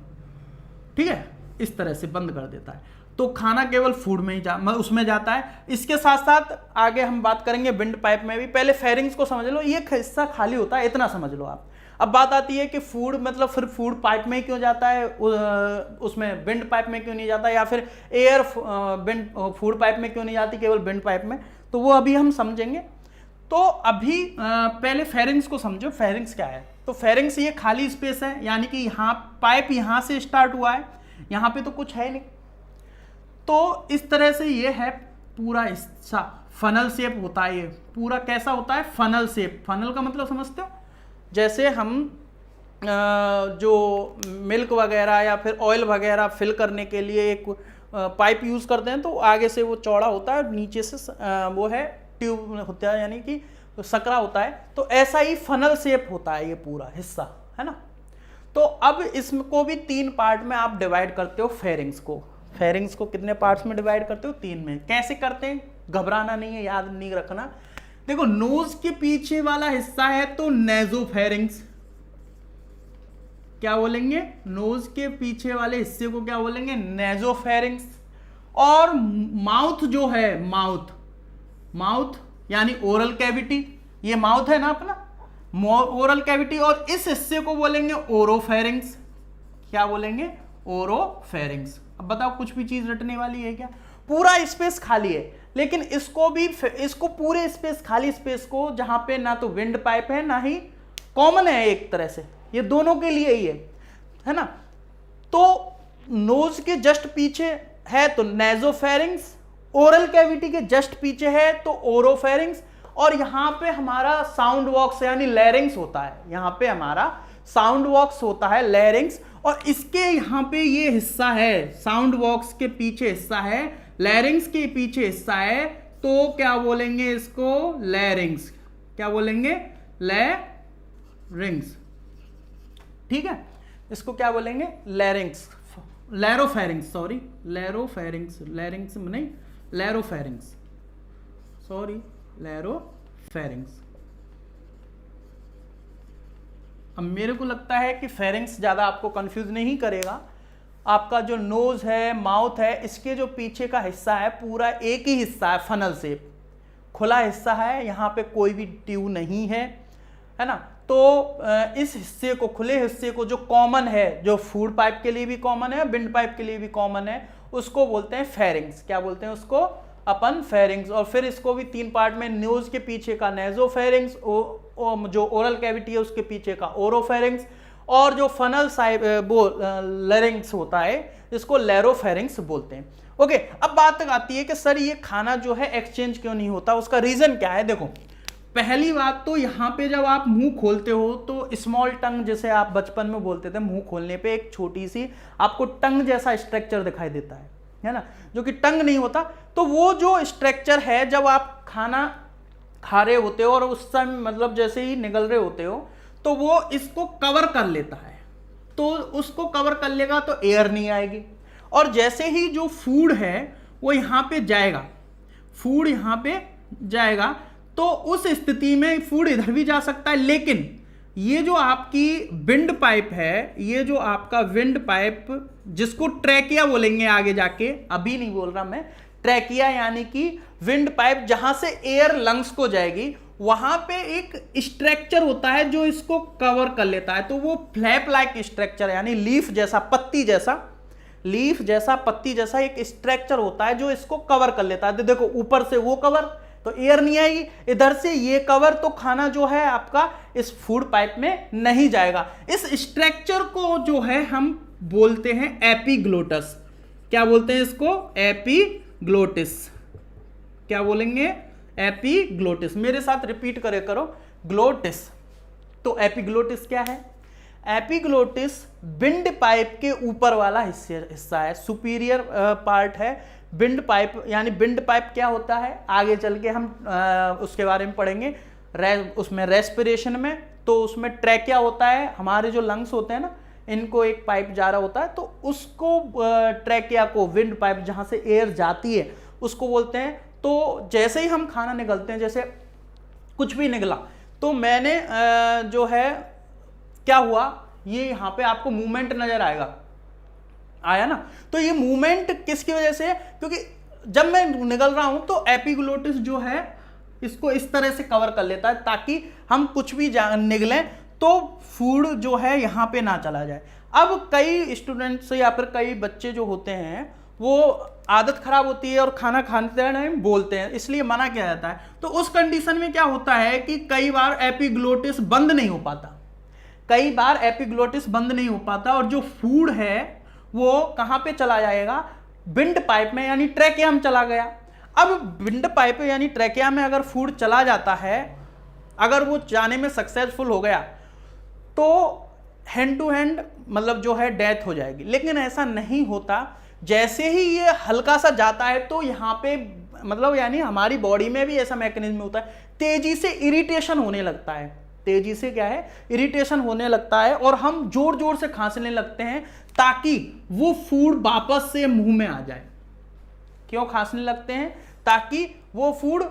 ठीक है, इस तरह से बंद कर देता है। तो खाना केवल फूड में ही उसमें जाता है। इसके साथ साथ आगे हम बात करेंगे विंड पाइप में भी। पहले फेरिंग्स को समझ लो, ये हिस्सा खाली होता है, इतना समझ लो आप। अब बात आती है कि फूड मतलब फिर फूड पाइप में क्यों जाता है, उसमें विंड पाइप में क्यों नहीं जाता, या फिर एयर विंड फूड पाइप में क्यों नहीं जाती, केवल विंड पाइप में, तो वो अभी हम समझेंगे। तो अभी पहले फेरिंग्स को समझो। फेरिंग्स क्या है, तो फेरिंग्स ये खाली स्पेस है, यानी कि यहाँ पाइप यहाँ से स्टार्ट हुआ है, यहाँ पे तो कुछ है नहीं, तो इस तरह से ये है पूरा हिस्सा, फनल शेप होता है। ये पूरा कैसा होता है, फनल शेप। फनल का मतलब समझते हो, जैसे हम जो मिल्क वगैरह या फिर ऑयल वगैरह फिल करने के लिए एक पाइप यूज़ करते हैं, तो आगे से वो चौड़ा होता है, नीचे से वो है ट्यूब होता है, यानी कि सकरा होता है। तो ऐसा ही फनल शेप होता है ये पूरा हिस्सा, है ना। तो अब इसको भी 3 पार्ट में आप डिवाइड करते हो फेरिंग्स को। फेरिंग्स को कितने पार्ट्स में डिवाइड करते हो, 3 में। कैसे करते हैं, घबराना नहीं है, याद नहीं रखना। देखो, नोज के पीछे वाला हिस्सा है तो नेजोफेरिंग्स, क्या बोलेंगे, नोज के पीछे वाले हिस्से को क्या बोलेंगे, नेजोफेरिंग्स। और माउथ जो है, माउथ यानी ओरल कैविटी, ये माउथ है ना अपना, ओरल कैविटी, और इस हिस्से को बोलेंगे ओरोफेरिंग्स। क्या बोलेंगे, ओरोफेरिंग्स। अब बताओ, कुछ भी चीज रटने वाली है क्या, पूरा स्पेस खाली है, लेकिन इसको पूरे स्पेस, खाली स्पेस को, जहां पे ना तो विंड पाइप है ना ही कॉमन है, एक तरह से ये दोनों के लिए ही है ना। तो नोज के जस्ट पीछे है तो नेजोफेरिंग्स, ओरल कैविटी के जस्ट पीछे है तो ओरोफेरिंग्स, और यहां पे हमारा साउंड बॉक्स यानी लैरिंग्स होता है, यहां पे हमारा साउंड बॉक्स होता है, लैरिंग्स। और इसके यहां पे ये हिस्सा है, साउंड बॉक्स के पीछे हिस्सा है, लैरिंग्स के पीछे हिस्सा है, तो क्या बोलेंगे इसको, लैरिंग्स। क्या बोलेंगे, लैरिंग्स, ठीक है, इसको क्या बोलेंगे, लैरिंग्स, लैरोफेरिंग्स, सॉरी, लैरोफेरिंग्स, लैरिंग्स नहीं, लैरोफेरिंग्स, सॉरी, लैरोफेरिंग्स। अब मेरे को लगता है कि फेरिंग्स ज़्यादा आपको कंफ्यूज नहीं करेगा। आपका जो नोज है, माउथ है, इसके जो पीछे का हिस्सा है पूरा एक ही हिस्सा है, फनल शेप, खुला हिस्सा है, यहाँ पे कोई भी ट्यूब नहीं है ना। तो इस हिस्से को, खुले हिस्से को, जो कॉमन है, जो फूड पाइप के लिए भी कॉमन है, विंड पाइप के लिए भी कॉमन है, उसको बोलते हैं फेरिंग्स। क्या बोलते हैं उसको, अपन फेरिंग्स। और फिर इसको भी 3 पार्ट में, नोज के पीछे का नेजोफेरिंग्स, जो ओरल कैविटी है उसके पीछे का ओरोफेरिंग्स, और जो फनल साइड वो लैरिंग्स होता है, इसको लैरोफेरिंग्स बोलते हैं। ओके, अब बात आती है कि सर ये खाना जो है एक्सचेंज क्यों नहीं होता, उसका रीजन क्या है। देखो, पहली बात तो यहाँ पे जब आप मुंह खोलते हो तो स्मॉल टंग, जैसे आप बचपन में बोलते थे, मुंह खोलने पे एक छोटी सी आपको टंग जैसा स्ट्रक्चर दिखाई देता है ना, जो कि टंग नहीं होता। तो वो जो स्ट्रक्चर है, जब आप खाना खा रहे होते हो और उस समय मतलब जैसे ही निगल रहे होते हो, तो वो इसको कवर कर लेता है। तो उसको कवर कर लेगा तो एयर नहीं आएगी, और जैसे ही जो फूड है वो यहाँ पे जाएगा, फूड यहाँ पे जाएगा, तो उस स्थिति में फूड इधर भी जा सकता है। लेकिन ये जो आपकी विंड पाइप है, ये जो आपका विंड पाइप, जिसको ट्रैकिया बोलेंगे आगे जाके, अभी नहीं बोल रहा मैं, ट्रैकिया यानी कि विंड पाइप, जहां से एयर लंग्स को जाएगी, वहां पे एक स्ट्रक्चर होता है जो इसको कवर कर लेता है। तो वो फ्लैप लाइक स्ट्रक्चर, यानी लीफ जैसा, पत्ती जैसा, लीफ जैसा, पत्ती जैसा एक स्ट्रक्चर होता है जो इसको कवर कर लेता है। तो देखो, ऊपर से वो कवर तो एयर नहीं आएगी, इधर से ये कवर, तो खाना जो है आपका इस फूड पाइप में नहीं जाएगा। इस स्ट्रक्चर को जो है हम बोलते हैं एपिग्लोटस। क्या बोलते हैं इसको? एपिग्लोटिस। क्या बोलेंगे? एपिग्लोटिस। मेरे साथ रिपीट करे करो, ग्लोटिस। तो एपिग्लोटिस क्या है? एपिग्लोटिस विंड पाइप के ऊपर वाला हिस्सा है, सुपीरियर पार्ट है विंड पाइप। यानी विंड पाइप क्या होता है आगे चल के हम उसके बारे में पढ़ेंगे। उसमें रेस्पिरेशन में तो उसमें ट्रैकिया होता है, हमारे जो लंग्स होते हैं ना, इनको एक पाइप जा रहा होता है, तो उसको ट्रैकिया को, विंड पाइप जहां से एयर जाती है उसको बोलते हैं। तो जैसे ही हम खाना निगलते हैं, जैसे कुछ भी निकला, तो मैंने जो है क्या हुआ, ये यहाँ पे आपको मूवमेंट नजर आएगा, आया ना? तो ये मूवमेंट किसकी वजह से है? क्योंकि जब मैं निगल रहा हूं तो एपिग्लोटिस जो है इसको इस तरह से कवर कर लेता है ताकि हम कुछ भी निगलें तो फूड जो है यहाँ पे ना चला जाए। अब कई स्टूडेंट्स या फिर कई बच्चे जो होते हैं वो आदत खराब होती है और खाना खाते टाइम बोलते हैं, इसलिए मना किया जाता है। तो उस कंडीशन में क्या होता है कि कई बार एपिग्लोटिस बंद नहीं हो पाता, कई बार एपिग्लोटिस बंद नहीं हो पाता और जो फूड है वो कहां पे चला जाएगा? विंड पाइप में, यानी ट्रैकिया में चला गया। अब विंड पाइप यानी ट्रैकिया में अगर फूड चला जाता है, अगर वो जाने में सक्सेसफुल हो गया तो हैंड टू हैंड मतलब जो है डेथ हो जाएगी। लेकिन ऐसा नहीं होता, जैसे ही ये हल्का सा जाता है तो यहाँ पे मतलब यानी हमारी बॉडी में भी ऐसा मैकेनिज्म होता है, तेजी से इरिटेशन होने लगता है, तेजी से क्या है? इरिटेशन होने लगता है और हम जोर जोर से खांसने लगते हैं ताकि वो फूड वापस से मुंह में आ जाए। क्यों खांसने लगते हैं? ताकि वो फूड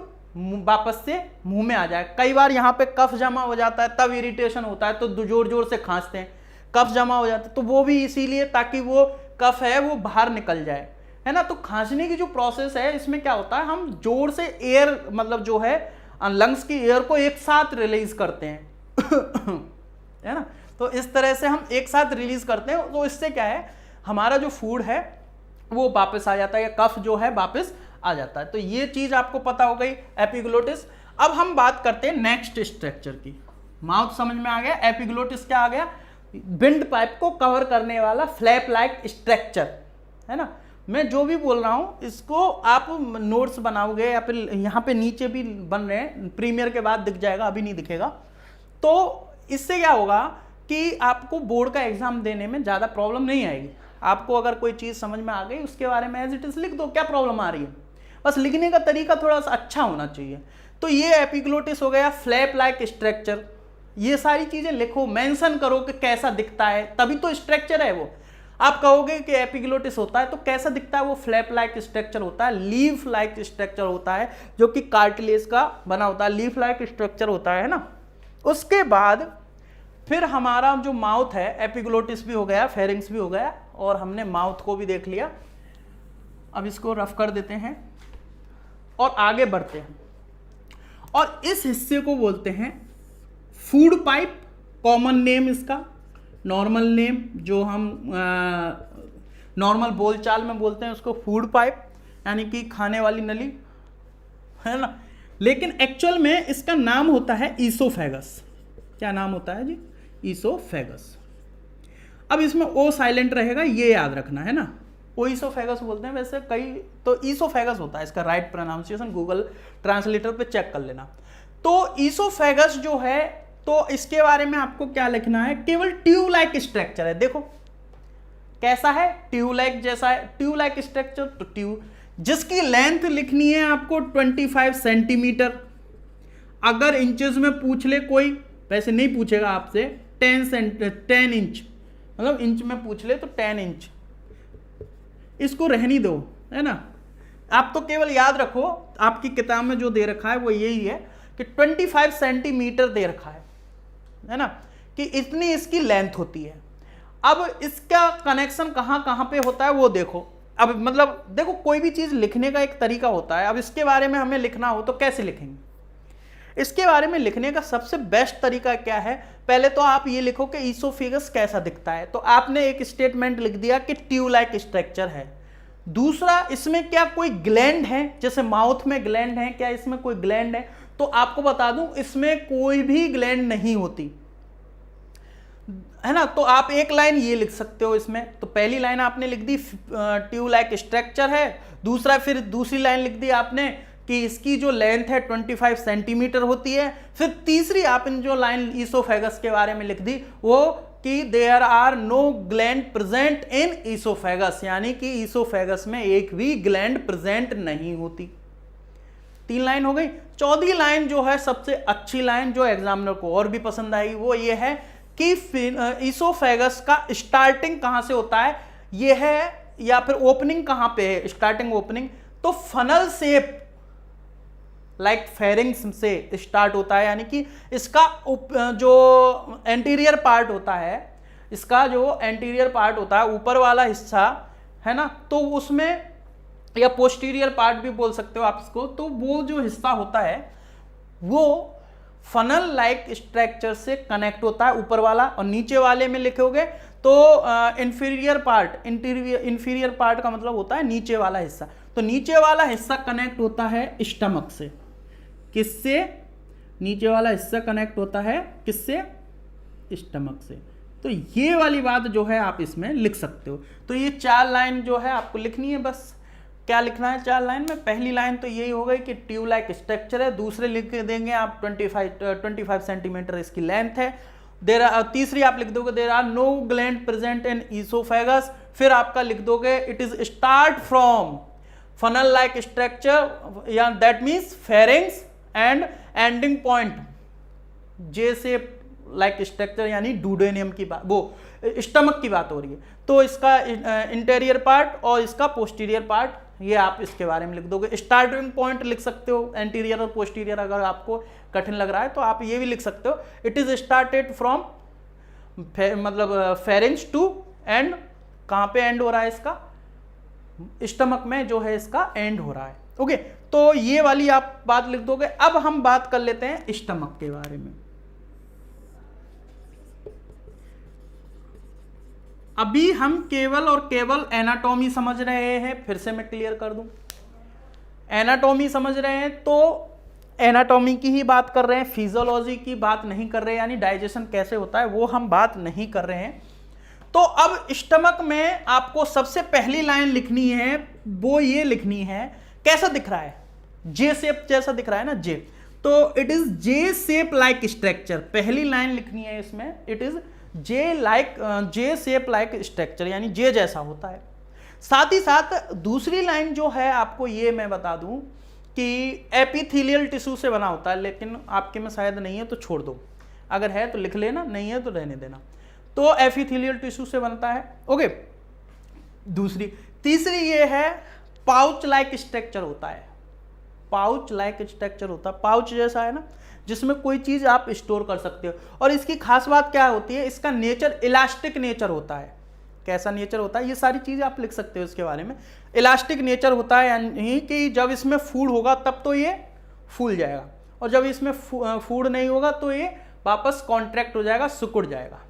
वापस से मुंह में आ जाए। कई बार यहाँ पे कफ जमा हो जाता है, तब इरिटेशन होता है तो जोर जोर से खांसते हैं, कफ जमा हो जाता है तो वो भी इसीलिए ताकि वो कफ है वो बाहर निकल जाए, है ना? तो खांसने की जो प्रोसेस है इसमें क्या होता है, हम जोर से एयर मतलब जो है लंग्स की एयर को एक साथ रिलीज करते हैं है ना? तो इस तरह से हम एक साथ रिलीज करते हैं, तो इससे क्या है, हमारा जो फूड है वो वापस आ जाता है, या कफ जो है वापस आ जाता है। तो ये चीज आपको पता हो गई एपिग्लोटिस। अब हम बात करते हैं नेक्स्ट स्ट्रक्चर की। माउथ समझ में आ गया, एपिग्लोटिस क्या आ गया? विंड पाइप को कवर करने वाला फ्लैप लाइक स्ट्रक्चर, है ना? मैं जो भी बोल रहा हूं इसको आप नोट्स बनाओगे या फिर यहाँ पे नीचे भी बन रहे हैं, प्रीमियर के बाद दिख जाएगा, अभी नहीं दिखेगा। तो इससे क्या होगा कि आपको बोर्ड का एग्जाम देने में ज़्यादा प्रॉब्लम नहीं आएगी। आपको अगर कोई चीज़ समझ में आ गई उसके बारे में एज इट इज लिख दो, क्या प्रॉब्लम आ रही है? बस लिखने का तरीका थोड़ा सा अच्छा होना चाहिए। तो ये एपिग्लोटिस हो गया, फ्लैप लाइक स्ट्रक्चर, ये सारी चीज़ें लिखो, मेंशन करो कि कैसा दिखता है, तभी तो स्ट्रक्चर है वो। आप कहोगे कि एपिग्लोटिस होता है तो कैसा दिखता है? वो फ्लैप लाइक स्ट्रक्चर होता है, लीफ लाइक स्ट्रक्चर होता है जो कि कार्टिलेज का बना होता है, लीफ लाइक स्ट्रक्चर होता है ना। उसके बाद फिर हमारा जो माउथ है, एपिग्लोटिस भी हो गया, फेरिंग्स भी हो गया, और हमने माउथ को भी देख लिया। अब इसको रफ कर देते हैं और आगे बढ़ते हैं, और इस हिस्से को बोलते हैं फूड पाइप। कॉमन नेम इसका, नॉर्मल नेम जो हम नॉर्मल बोलचाल में बोलते हैं उसको फूड पाइप, यानी कि खाने वाली नली, है ना? लेकिन एक्चुअल में इसका नाम होता है ईसोफेगस। क्या नाम होता है जी? ईसोफेगस। अब इसमें ओ साइलेंट रहेगा, ये याद रखना है ना। ओ ईसोफेगस बोलते हैं, वैसे कई तो ईसोफेगस होता है इसका राइट प्रोनाउंसिएशन, गूगल ट्रांसलेटर पे चेक कर लेना। तो ईसोफेगस जो है, तो इसके बारे में आपको क्या लिखना है? केवल ट्यूब लाइक स्ट्रक्चर है। देखो कैसा है, ट्यूब लाइक जैसा है, ट्यूब लाइक स्ट्रक्चर। तो ट्यूब जिसकी लेंथ लिखनी है आपको 25 सेंटीमीटर। अगर इंचेस में पूछ ले कोई, वैसे नहीं पूछेगा आपसे, 10 इंच, मतलब इंच में पूछ ले तो 10 इंच, इसको रहनी दो, है ना? आप तो केवल याद रखो, आपकी किताब में जो दे रखा है वो यही है कि 25 सेंटीमीटर दे रखा है ना, कि इतनी इसकी लेंथ होती है। अब इसका कनेक्शन कहाँ कहाँ पे होता है वो देखो। अब मतलब देखो, कोई भी चीज़ लिखने का एक तरीका होता है। अब इसके बारे में हमें लिखना हो तो कैसे लिखेंगे? इसके बारे में लिखने का सबसे बेस्ट तरीका क्या है? पहले तो आप ये लिखो कि ईसोफेगस कैसा दिखता है, तो आपने एक स्टेटमेंट लिख दिया कि ट्यूब लाइक स्ट्रक्चर है। दूसरा, इसमें क्या कोई ग्लैंड है? जैसे माउथ में ग्लैंड है, क्या इसमें कोई ग्लैंड है? तो आपको बता दूं, इसमें कोई भी ग्लैंड नहीं होती। है ना। तो आप एक लाइन ये लिख सकते हो इसमें, तो पहली लाइन आपने लिख दी ट्यूब लाइक स्ट्रक्चर है, दूसरा फिर दूसरी लाइन लिख दी आपने कि इसकी जो लेंथ है 25 सेंटीमीटर होती है, फिर तीसरी आपने जो लाइन ईसोफेगस के बारे में लिख दी वो कि there are no gland present in oesophagus, यानी कि ईसोफेगस में एक भी ग्लैंड प्रेजेंट नहीं होती। 3 लाइन हो गई। चौथी लाइन जो है सबसे अच्छी लाइन, जो एग्जामिनर को और भी पसंद आई, वो ये है कि ईसोफेगस का स्टार्टिंग कहां से होता है, ये है, या फिर ओपनिंग कहां पे है, स्टार्टिंग ओपनिंग, तो फनल शेप लाइक फेरिंग्स से स्टार्ट होता है, यानी कि इसका जो एंटीरियर पार्ट होता है, इसका जो एंटीरियर पार्ट होता है, ऊपर वाला हिस्सा है ना, तो उसमें, या पोस्टीरियर पार्ट भी बोल सकते हो आप इसको, तो वो जो हिस्सा होता है वो फनल लाइक स्ट्रक्चर से कनेक्ट होता है, ऊपर वाला, और नीचे वाले में लिखोगे तो इंफीरियर पार्ट, इंफीरियर पार्ट का मतलब होता है नीचे वाला हिस्सा, तो नीचे वाला हिस्सा कनेक्ट होता है स्टमक से। किससे? नीचे वाला हिस्सा कनेक्ट होता है किससे? स्टमक से। तो ये वाली बात जो है आप इसमें लिख सकते हो। तो ये 4 लाइन जो है आपको लिखनी है, बस क्या लिखना है 4 लाइन में। पहली लाइन तो यही हो गई कि ट्यूब लाइक स्ट्रक्चर है, दूसरे लिख देंगे आप 25 सेंटीमीटर इसकी लेंथ है, तीसरी आप लिख दोगे there are no gland present in oesophagus, फिर आपका लिख दोगे it is start from funnel like structure, या that means pharynx and ending point J shape like structure, यानी डूडेनियम की बात, वो स्टमक की बात हो रही है। तो इसका इंटीरियर पार्ट और इसका पोस्टीरियर पार्ट, ये आप इसके बारे में लिख दोगे। स्टार्टिंग पॉइंट लिख सकते हो, एंटीरियर और पोस्टीरियर अगर आपको कठिन लग रहा है तो आप ये भी लिख सकते हो, इट इज स्टार्टेड फ्रॉम मतलब फेरिंग्स टू एंड, कहाँ पे एंड हो रहा है इसका? स्टमक में जो है इसका एंड हो रहा है। ओके, तो ये वाली आप बात लिख दोगे। अब हम बात कर लेते हैं स्टमक के बारे में। अभी हम केवल और केवल एनाटॉमी समझ रहे हैं, फिर से मैं क्लियर कर दूं, एनाटॉमी समझ रहे हैं तो एनाटॉमी की ही बात कर रहे हैं, फिजियोलॉजी की बात नहीं कर रहे हैं, यानी डाइजेशन कैसे होता है वो हम बात नहीं कर रहे हैं। तो अब स्टमक में आपको सबसे पहली लाइन लिखनी है, वो ये लिखनी है, कैसा दिख रहा है? जे शेप जैसा दिख रहा है ना, जे, तो it is J shape like structure, पहली लाइन लिखनी है इसमें, it is J shape like structure, यानी जे जैसा होता है। साथ ही साथ दूसरी लाइन जो है आपको ये मैं बता दूं कि एपिथेलियल टिश्यू से बना होता है, लेकिन आपके में शायद नहीं है तो छोड़ दो, अगर है तो लिख लेना, नहीं है तो रहने देना। तो एपिथेलियल टिश्यू से बनता है। ओके, तीसरी ये है पाउच लाइक स्ट्रक्चर होता है, पाउच लाइक स्ट्रक्चर होता है, पाउच जैसा है ना, जिसमें कोई चीज आप स्टोर कर सकते हो। और इसकी खास बात क्या होती है? इसका नेचर इलास्टिक नेचर होता है। कैसा नेचर होता है? ये सारी चीजें आप लिख सकते हो इसके बारे में। इलास्टिक नेचर होता है, यानी कि जब इसमें फूड होगा तब तो ये फूल जाएगा, और जब इसमें फूड नहीं होगा तो ये वापस कॉन्ट्रैक्ट हो जाएगा, सिकुड़ जाएगा।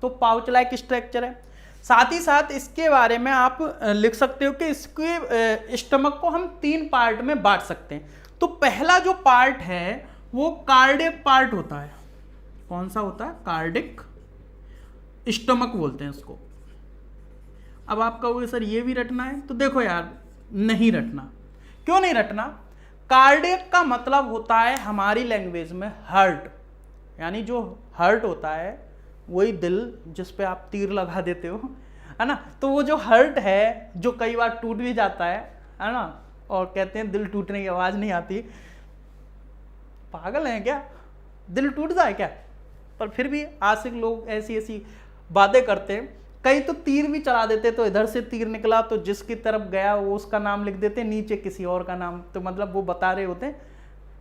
तो पाउच लाइक स्ट्रक्चर है। साथ ही साथ इसके बारे में आप लिख सकते हो कि इसके स्टमक को हम 3 पार्ट में बांट सकते हैं। तो पहला जो पार्ट है वो कार्डियक पार्ट होता है। कौन सा होता है? कार्डिक स्टमक बोलते हैं इसको। अब आप कहोगे सर ये भी रटना है, तो देखो यार नहीं रटना। क्यों नहीं रटना? कार्डियक का मतलब होता है हमारी लैंग्वेज में हार्ट, यानी जो हार्ट होता है वही दिल जिस पे आप तीर लगा देते हो, है ना। तो वो जो हार्ट है जो कई बार टूट भी जाता है ना, और कहते हैं दिल टूटने की आवाज नहीं आती। पागल हैं क्या? दिल टूट जाए क्या? पर फिर भी आशिक लोग ऐसी ऐसी बातें करते हैं। कई तो तीर भी चला देते, तो इधर से तीर निकला तो जिसकी तरफ गया वो उसका नाम लिख देते, नीचे किसी और का नाम, तो मतलब वो बता रहे होते हैं।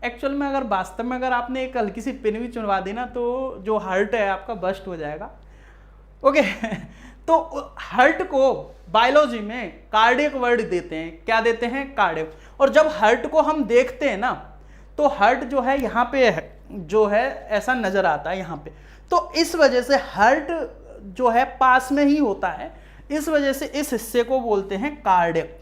एक्चुअल में अगर वास्तव में अगर आपने एक हल्की सी पिन भी चुनवा दी ना, तो जो हार्ट है आपका बस्ट हो जाएगा। ओके तो हार्ट को बायोलॉजी में कार्डियक वर्ड देते हैं। क्या देते हैं? कार्डियक। और जब हार्ट को हम देखते हैं ना, तो हार्ट जो है यहाँ पे जो है ऐसा नजर आता है यहाँ पे, तो इस वजह से हार्ट जो है पास में ही होता है, इस वजह से इस हिस्से को बोलते हैं कार्डियक।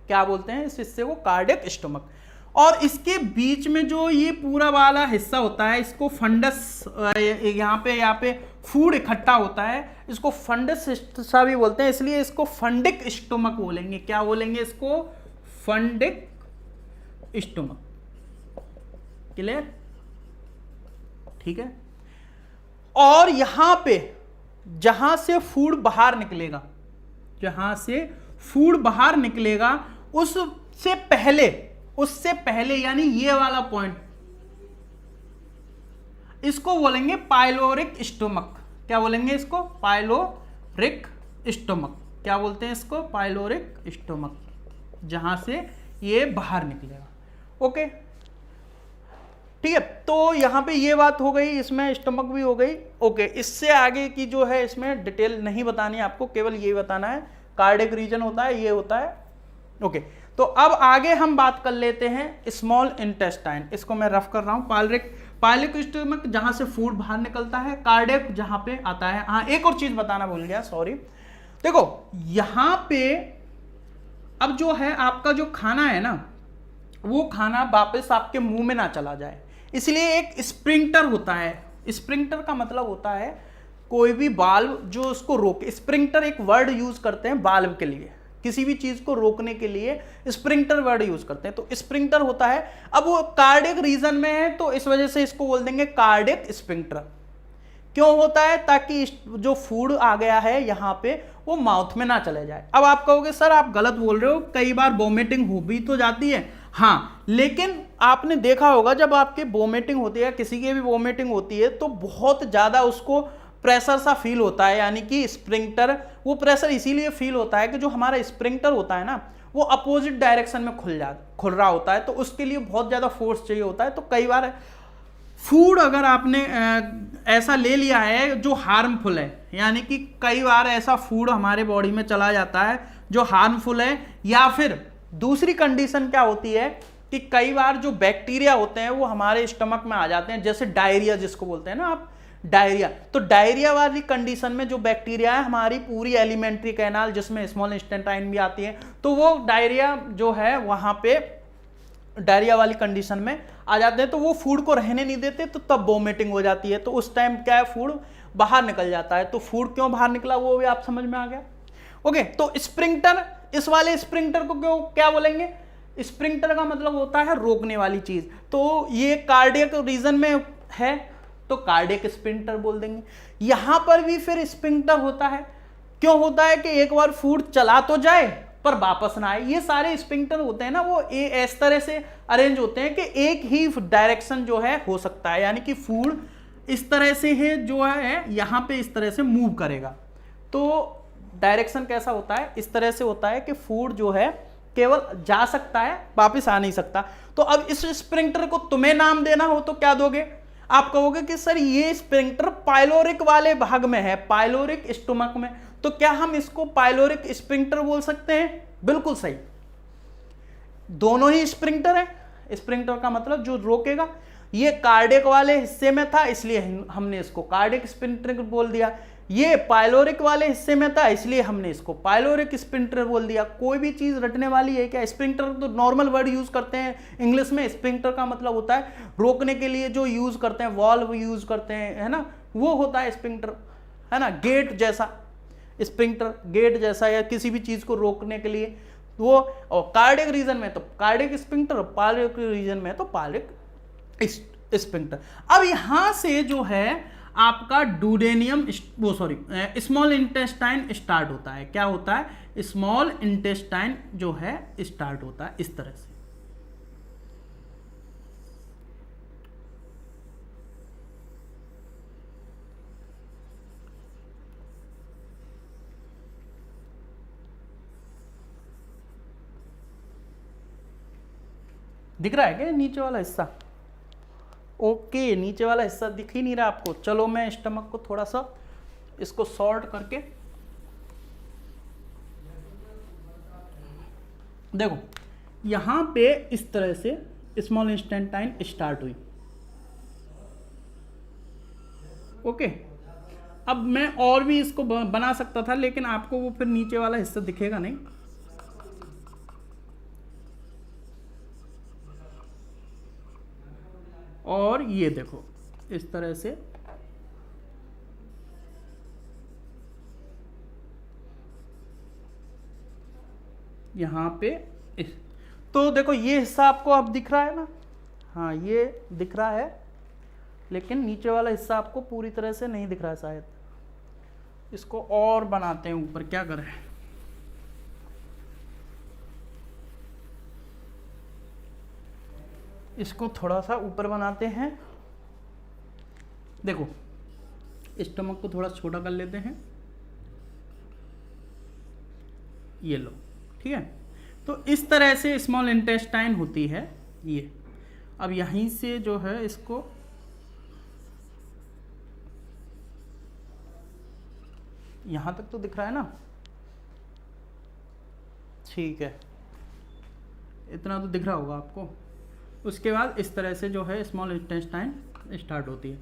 क्या बोलते हैं इस हिस्से को? Cardiac stomach. और इसके बीच में जो ये पूरा वाला हिस्सा होता है इसको फंडस, यहाँ पे फूड इकट्ठा होता है, इसको फंडस हिस्सा भी बोलते हैं, इसलिए इसको फंडिक स्टोमक बोलेंगे। क्या बोलेंगे इसको? Fundic stomach. क्लियर? ठीक है। और यहां पे जहां से फूड बाहर निकलेगा, जहां से फूड बाहर निकलेगा उससे पहले यानी ये वाला पॉइंट, इसको बोलेंगे पाइलोरिक स्टोमक। क्या बोलेंगे इसको? Pyloric stomach. क्या बोलते हैं इसको? पाइलोरिक स्टोमक, जहां से ये बाहर निकलेगा। ओके, ठीक है। तो यहां पे ये बात हो गई, इसमें स्टमक भी हो गई। ओके, इससे आगे की जो है इसमें डिटेल नहीं बतानी है आपको, केवल ये बताना है कार्डियक रीजन होता है, ये होता है। ओके, तो अब आगे हम बात कर लेते हैं स्मॉल इंटेस्टाइन। इसको मैं रफ कर रहा हूं। पाइलोरिक स्टोमक जहां से फूड बाहर निकलता है, कार्डियक जहां पे आता है। हाँ, एक और चीज बताना भूल गया, सॉरी। देखो यहां पे अब जो है आपका जो खाना है ना, वो खाना वापस आपके मुंह में ना चला जाए, इसलिए एक स्प्रिंटर होता है। स्प्रिंटर का मतलब होता है कोई भी वाल्व जो उसको रोके। स्प्रिंटर एक वर्ड यूज करते हैं वाल्व के लिए, किसी भी चीज को रोकने के लिए स्प्रिंटर वर्ड यूज करते हैं, तो स्प्रिंटर होता है। अब वो कार्डियक रीजन में है तो इस वजह से इसको बोल देंगे कार्डियक स्प्रिंटर। क्यों होता है? ताकि जो फूड आ गया है यहां पे वो माउथ में ना चले जाए। अब आप कहोगे सर आप गलत बोल रहे हो, कई बार वोमिटिंग हो भी तो जाती है। हाँ, लेकिन आपने देखा होगा जब आपके वोमिटिंग होती है, किसी की भी वोमिटिंग होती है, तो बहुत ज्यादा उसको प्रेशर सा फील होता है, यानी कि स्प्रिंटर, वो प्रेशर इसीलिए फील होता है कि जो हमारा स्प्रिंटर होता है ना, वो अपोजिट डायरेक्शन में खुल रहा होता है, तो उसके लिए बहुत ज्यादा फोर्स चाहिए होता है। तो कई बार फूड अगर आपने ऐसा ले लिया है जो हार्मफुल है, यानी कि कई बार ऐसा फूड हमारे बॉडी में चला जाता है जो हार्मफुल है, या फिर दूसरी कंडीशन क्या होती है कि कई बार जो बैक्टीरिया होते हैं वो हमारे स्टमक में आ जाते हैं, जैसे डायरिया जिसको बोलते हैं ना आप, डायरिया। तो डायरिया वाली कंडीशन में जो बैक्टीरिया है हमारी पूरी एलिमेंट्री कैनाल जिसमें स्मॉल इंटेस्टाइन भी आती है, तो वो डायरिया जो है वहां पे डायरिया वाली कंडीशन में आ जाते हैं, तो वो फूड को रहने नहीं देते, तो तब वोमिटिंग हो जाती है। तो उस टाइम क्या है, फूड बाहर निकल जाता है। तो फूड क्यों बाहर निकला वो भी आप समझ में आ गया। ओके, तो स्प्रिंटर, इस वाले स्प्रिंटर को क्यों क्या बोलेंगे? स्प्रिंटर का मतलब होता है रोकने वाली चीज। तो ये कार्डियक रीजन में है तो कार्डियक स्प्रिंटर बोल देंगे। यहां पर भी फिर स्प्रिंटर होता है। क्यों होता है? कि एक बार फूड चला तो जाए पर वापस ना आए। ये सारे स्प्रिंटर होते हैं ना, वो इस तरह से अरेंज होते हैं कि एक ही डायरेक्शन जो है हो सकता है, यानी कि फूड इस तरह से है जो है यहां पे इस तरह से मूव करेगा। तो डायरेक्शन कैसा होता है? इस तरह से होता है कि फूड जो है केवल जा सकता है, वापस आ नहीं सकता। तो अब इस स्प्रिंटर को तुम्हें नाम देना हो तो क्या दोगे? आप कहोगे कि सर ये स्प्रिंटर पाइलोरिक वाले भाग में है, पाइलोरिक स्टोमक में, तो क्या हम इसको पाइलोरिक स्प्रिंटर बोल सकते हैं? बिल्कुल सही, दोनों ही स्प्रिंटर है। स्प्रिंटर का मतलब जो रोकेगा। ये कार्डियक वाले हिस्से में था इसलिए हमने इसको कार्डियक स्प्रिंटर बोल दिया, ये पाइलोरिक वाले हिस्से में था इसलिए हमने इसको पाइलोरिक स्प्रिंटर बोल दिया। कोई भी चीज रटने वाली है क्या? स्प्रिंटर तो नॉर्मल वर्ड यूज करते हैं इंग्लिश में। स्प्रिंटर का मतलब होता है रोकने के लिए जो यूज करते हैं, वॉल्व यूज करते हैं, है ना, वो होता है स्प्रिंटर, है ना, गेट जैसा। स्प्रिंटर गेट जैसा या किसी भी चीज को रोकने के लिए वो। और कार्डियक रीजन में तो कार्डियक स्प्रिंटर, पाइलोरिक रीजन में तो पाइलोरिक स्प्रिंटर। अब यहां से जो है आपका डुडेनियम, वो सॉरी, स्मॉल इंटेस्टाइन स्टार्ट होता है। क्या होता है? स्मॉल इंटेस्टाइन जो है स्टार्ट होता है इस तरह से। दिख रहा है क्या नीचे वाला हिस्सा? ओके, नीचे वाला हिस्सा दिख ही नहीं रहा आपको। चलो मैं स्टमक को थोड़ा सा इसको सॉर्ट करके, देखो यहां पे इस तरह से स्मॉल इंटेस्टाइन स्टार्ट हुई। ओके, अब मैं और भी इसको बना सकता था, लेकिन आपको वो फिर नीचे वाला हिस्सा दिखेगा नहीं। और ये देखो इस तरह से यहाँ पे तो देखो ये हिस्सा आपको अब दिख रहा है ना, हाँ ये दिख रहा है, लेकिन नीचे वाला हिस्सा आपको पूरी तरह से नहीं दिख रहा है शायद। इसको और बनाते हैं ऊपर, क्या करें, इसको थोड़ा सा ऊपर बनाते हैं। देखो स्टमक को थोड़ा छोटा कर लेते हैं, ये लो, ठीक है। तो इस तरह से स्मॉल इंटेस्टाइन होती है ये। अब यहीं से जो है इसको यहाँ तक तो दिख रहा है ना, ठीक है, इतना तो दिख रहा होगा आपको। उसके बाद इस तरह से जो है स्मॉल इंटेस्टाइन स्टार्ट होती है।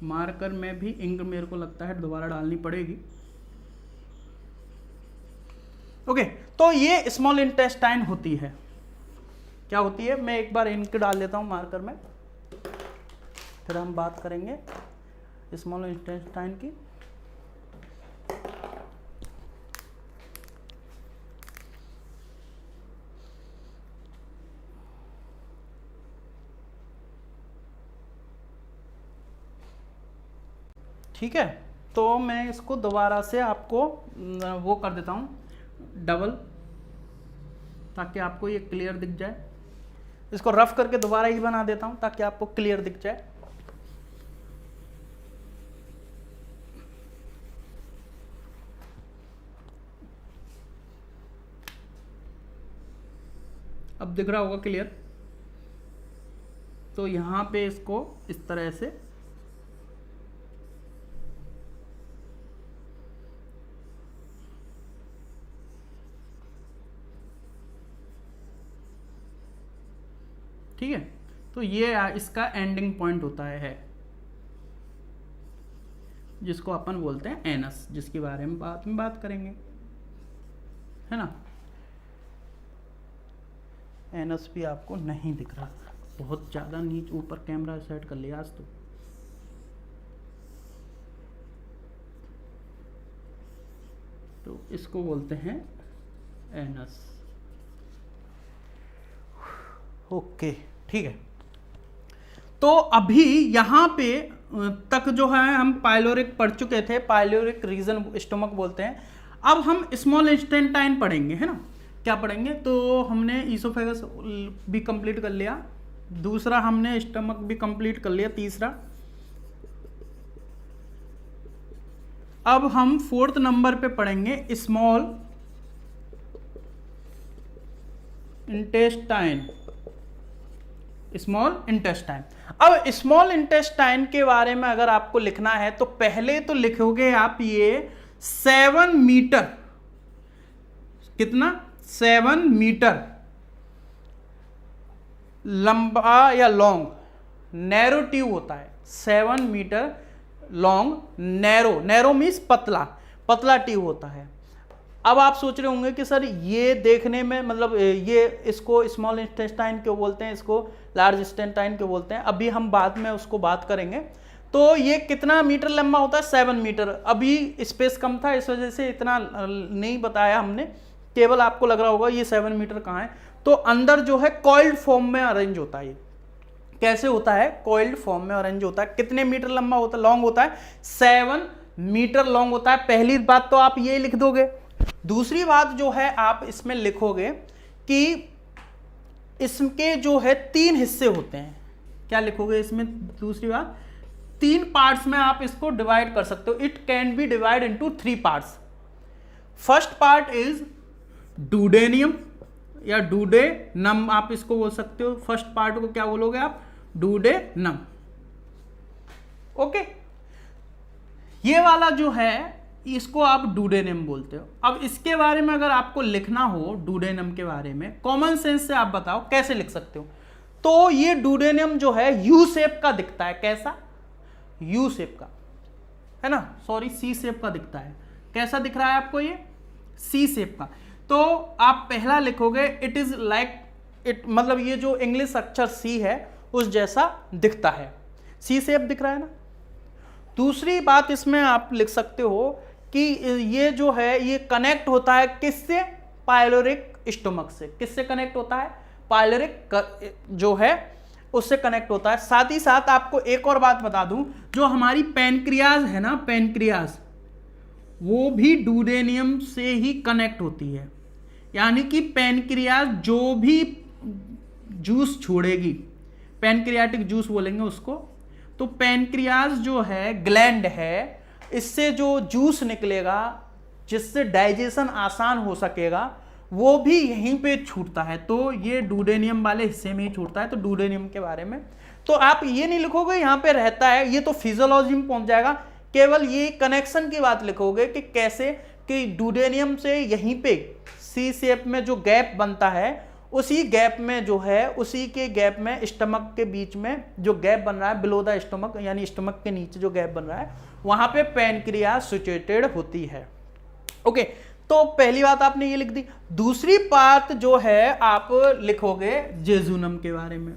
मार्कर में भी इंक मेरे को लगता है दोबारा डालनी पड़ेगी। ओके, तो ये स्मॉल इंटेस्टाइन होती है, क्या होती है, मैं एक बार इंक डाल देता हूँ मार्कर में, फिर हम बात करेंगे स्मॉल इंटेस्टाइन की। ठीक है, तो मैं इसको दोबारा से आपको वो कर देता हूँ डबल, ताकि आपको ये क्लियर दिख जाए। इसको रफ करके दोबारा ही बना देता हूँ ताकि आपको क्लियर दिख जाए। अब दिख रहा होगा क्लियर। तो यहाँ पे इसको इस तरह से ठीक है, तो ये इसका एंडिंग पॉइंट होता है जिसको अपन बोलते हैं एनस, जिसके बारे में बाद में बात करेंगे, है ना। एनस भी आपको नहीं दिख रहा, बहुत ज़्यादा नीचे ऊपर कैमरा सेट कर लिया आज तो इसको बोलते हैं एनस। ओके, ठीक है। तो अभी यहाँ पे तक जो है हम पाइलोरिक पढ़ चुके थे, पाइलोरिक रीजन स्टोमक बोलते हैं। अब हम स्मॉल इंटेस्टाइन पढ़ेंगे, है ना। क्या पढ़ेंगे, तो हमने ईसोफेगस भी कंप्लीट कर लिया, दूसरा हमने स्टमक भी कंप्लीट कर लिया, तीसरा। अब हम 4th नंबर पे पढ़ेंगे स्मॉल इंटेस्टाइन। Small intestine. अब स्मॉल इंटेस्टाइन के बारे में अगर आपको लिखना है तो पहले तो लिखोगे आप ये 7 मीटर, कितना, 7 मीटर लंबा या लॉन्ग, नैरो ट्यूब होता है, 7 metre long, narrow, narrow means पतला, पतला ट्यूब होता है। अब आप सोच रहे होंगे कि सर ये देखने में मतलब ये इसको स्मॉल इंटेस्टाइन क्यों बोलते हैं, इसको लार्ज इंटेस्टाइन क्यों बोलते हैं, अभी हम बाद में उसको बात करेंगे। तो ये कितना मीटर लंबा होता है, 7 मीटर। अभी स्पेस कम था इस वजह से इतना नहीं बताया हमने, केवल आपको लग रहा होगा ये 7 मीटर कहाँ है। तो अंदर जो है कॉइल्ड फॉर्म में अरेंज होता है। ये कैसे होता है, कॉइल्ड फॉर्म में अरेंज होता है। कितने मीटर लंबा होता है, लॉन्ग होता है, 7 मीटर लॉन्ग होता है। पहली बात तो आप ये लिख दोगे। दूसरी बात जो है आप इसमें लिखोगे कि इसके जो है 3 हिस्से होते हैं। क्या लिखोगे इसमें, दूसरी बात, 3 पार्ट्स में आप इसको डिवाइड कर सकते हो। It can be divide into 3 parts. First part is duodenum या डूडेनम, आप इसको बोल सकते हो। फर्स्ट पार्ट को क्या बोलोगे आप, डूडेनम। ओके, ये वाला जो है इसको आप डूडेनम बोलते हो। अब इसके बारे में अगर आपको लिखना हो डूडेनम के बारे में, कॉमन सेंस से आप बताओ कैसे लिख सकते हो। तो ये डूडेनम जो है यू शेप का दिखता है। कैसा, यू शेप का, है ना, सॉरी सी शेप का दिखता है। कैसा दिख रहा है आपको, ये सी शेप का। तो आप पहला लिखोगे इट इज लाइक इट, मतलब ये जो इंग्लिश अक्षर सी है उस जैसा दिखता है, सी शेप दिख रहा है ना। दूसरी बात इसमें आप लिख सकते हो कि ये जो है ये कनेक्ट होता है किससे, पाइलोरिक स्टोमक से। किससे कनेक्ट होता है, पाइलोरिक जो है उससे कनेक्ट होता है। साथ ही साथ आपको एक और बात बता दूं, जो हमारी पैनक्रियाज है ना, पैनक्रियाज वो भी डुडेनियम से ही कनेक्ट होती है। यानी कि पैनक्रियाज जो भी जूस छोड़ेगी, पैनक्रियाटिक जूस बोलेंगे उसको, तो पैनक्रियाज जो है ग्लैंड है, इससे जो जूस निकलेगा जिससे डाइजेशन आसान हो सकेगा वो भी यहीं पे छूटता है। तो ये डुडेनियम वाले हिस्से में ही छूटता है। तो डुडेनियम के बारे में तो आप ये नहीं लिखोगे यहाँ पे रहता है, ये तो फिजियोलॉजी में पहुंच जाएगा। केवल ये कनेक्शन की बात लिखोगे कि कैसे कि डुडेनियम से यहीं पे सी शेप में जो गैप बनता है, उसी गैप में जो है, उसी के गैप में स्टमक के बीच में जो गैप बन रहा है, बिलो द स्टमक यानी स्टमक के नीचे जो गैप बन रहा है, वहां पे पैनक्रियाज सिचुएटेड होती है। ओके, तो पहली बात आपने ये लिख दी। दूसरी बात जो है आप लिखोगे जेजुनम के बारे में।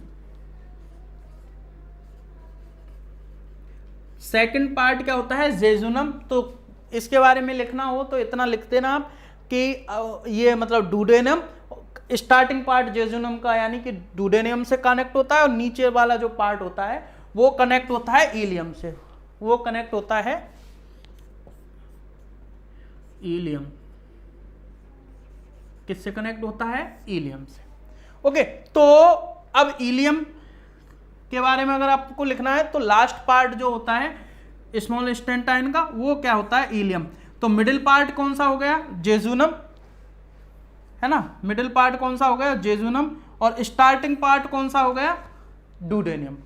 सेकंड पार्ट क्या होता है, जेजुनम। तो इसके बारे में लिखना हो तो इतना लिख देना आप कि ये मतलब डुडेनियम, स्टार्टिंग पार्ट जेजुनम का यानी कि डुडेनियम से कनेक्ट होता है, और नीचे वाला जो पार्ट होता है वो कनेक्ट होता है इलियम से। वो कनेक्ट होता है इलियम। किससे कनेक्ट होता है, इलियम से। ओके, तो अब इलियम के बारे में अगर आपको लिखना है तो लास्ट पार्ट जो होता है स्मॉल इंटेस्टाइन का, वो क्या होता है, इलियम। तो मिडिल पार्ट कौन सा हो गया, जेजुनम, है ना। मिडिल पार्ट कौन सा हो गया, जेजुनम, और स्टार्टिंग पार्ट कौन सा हो गया, डुडेनियम।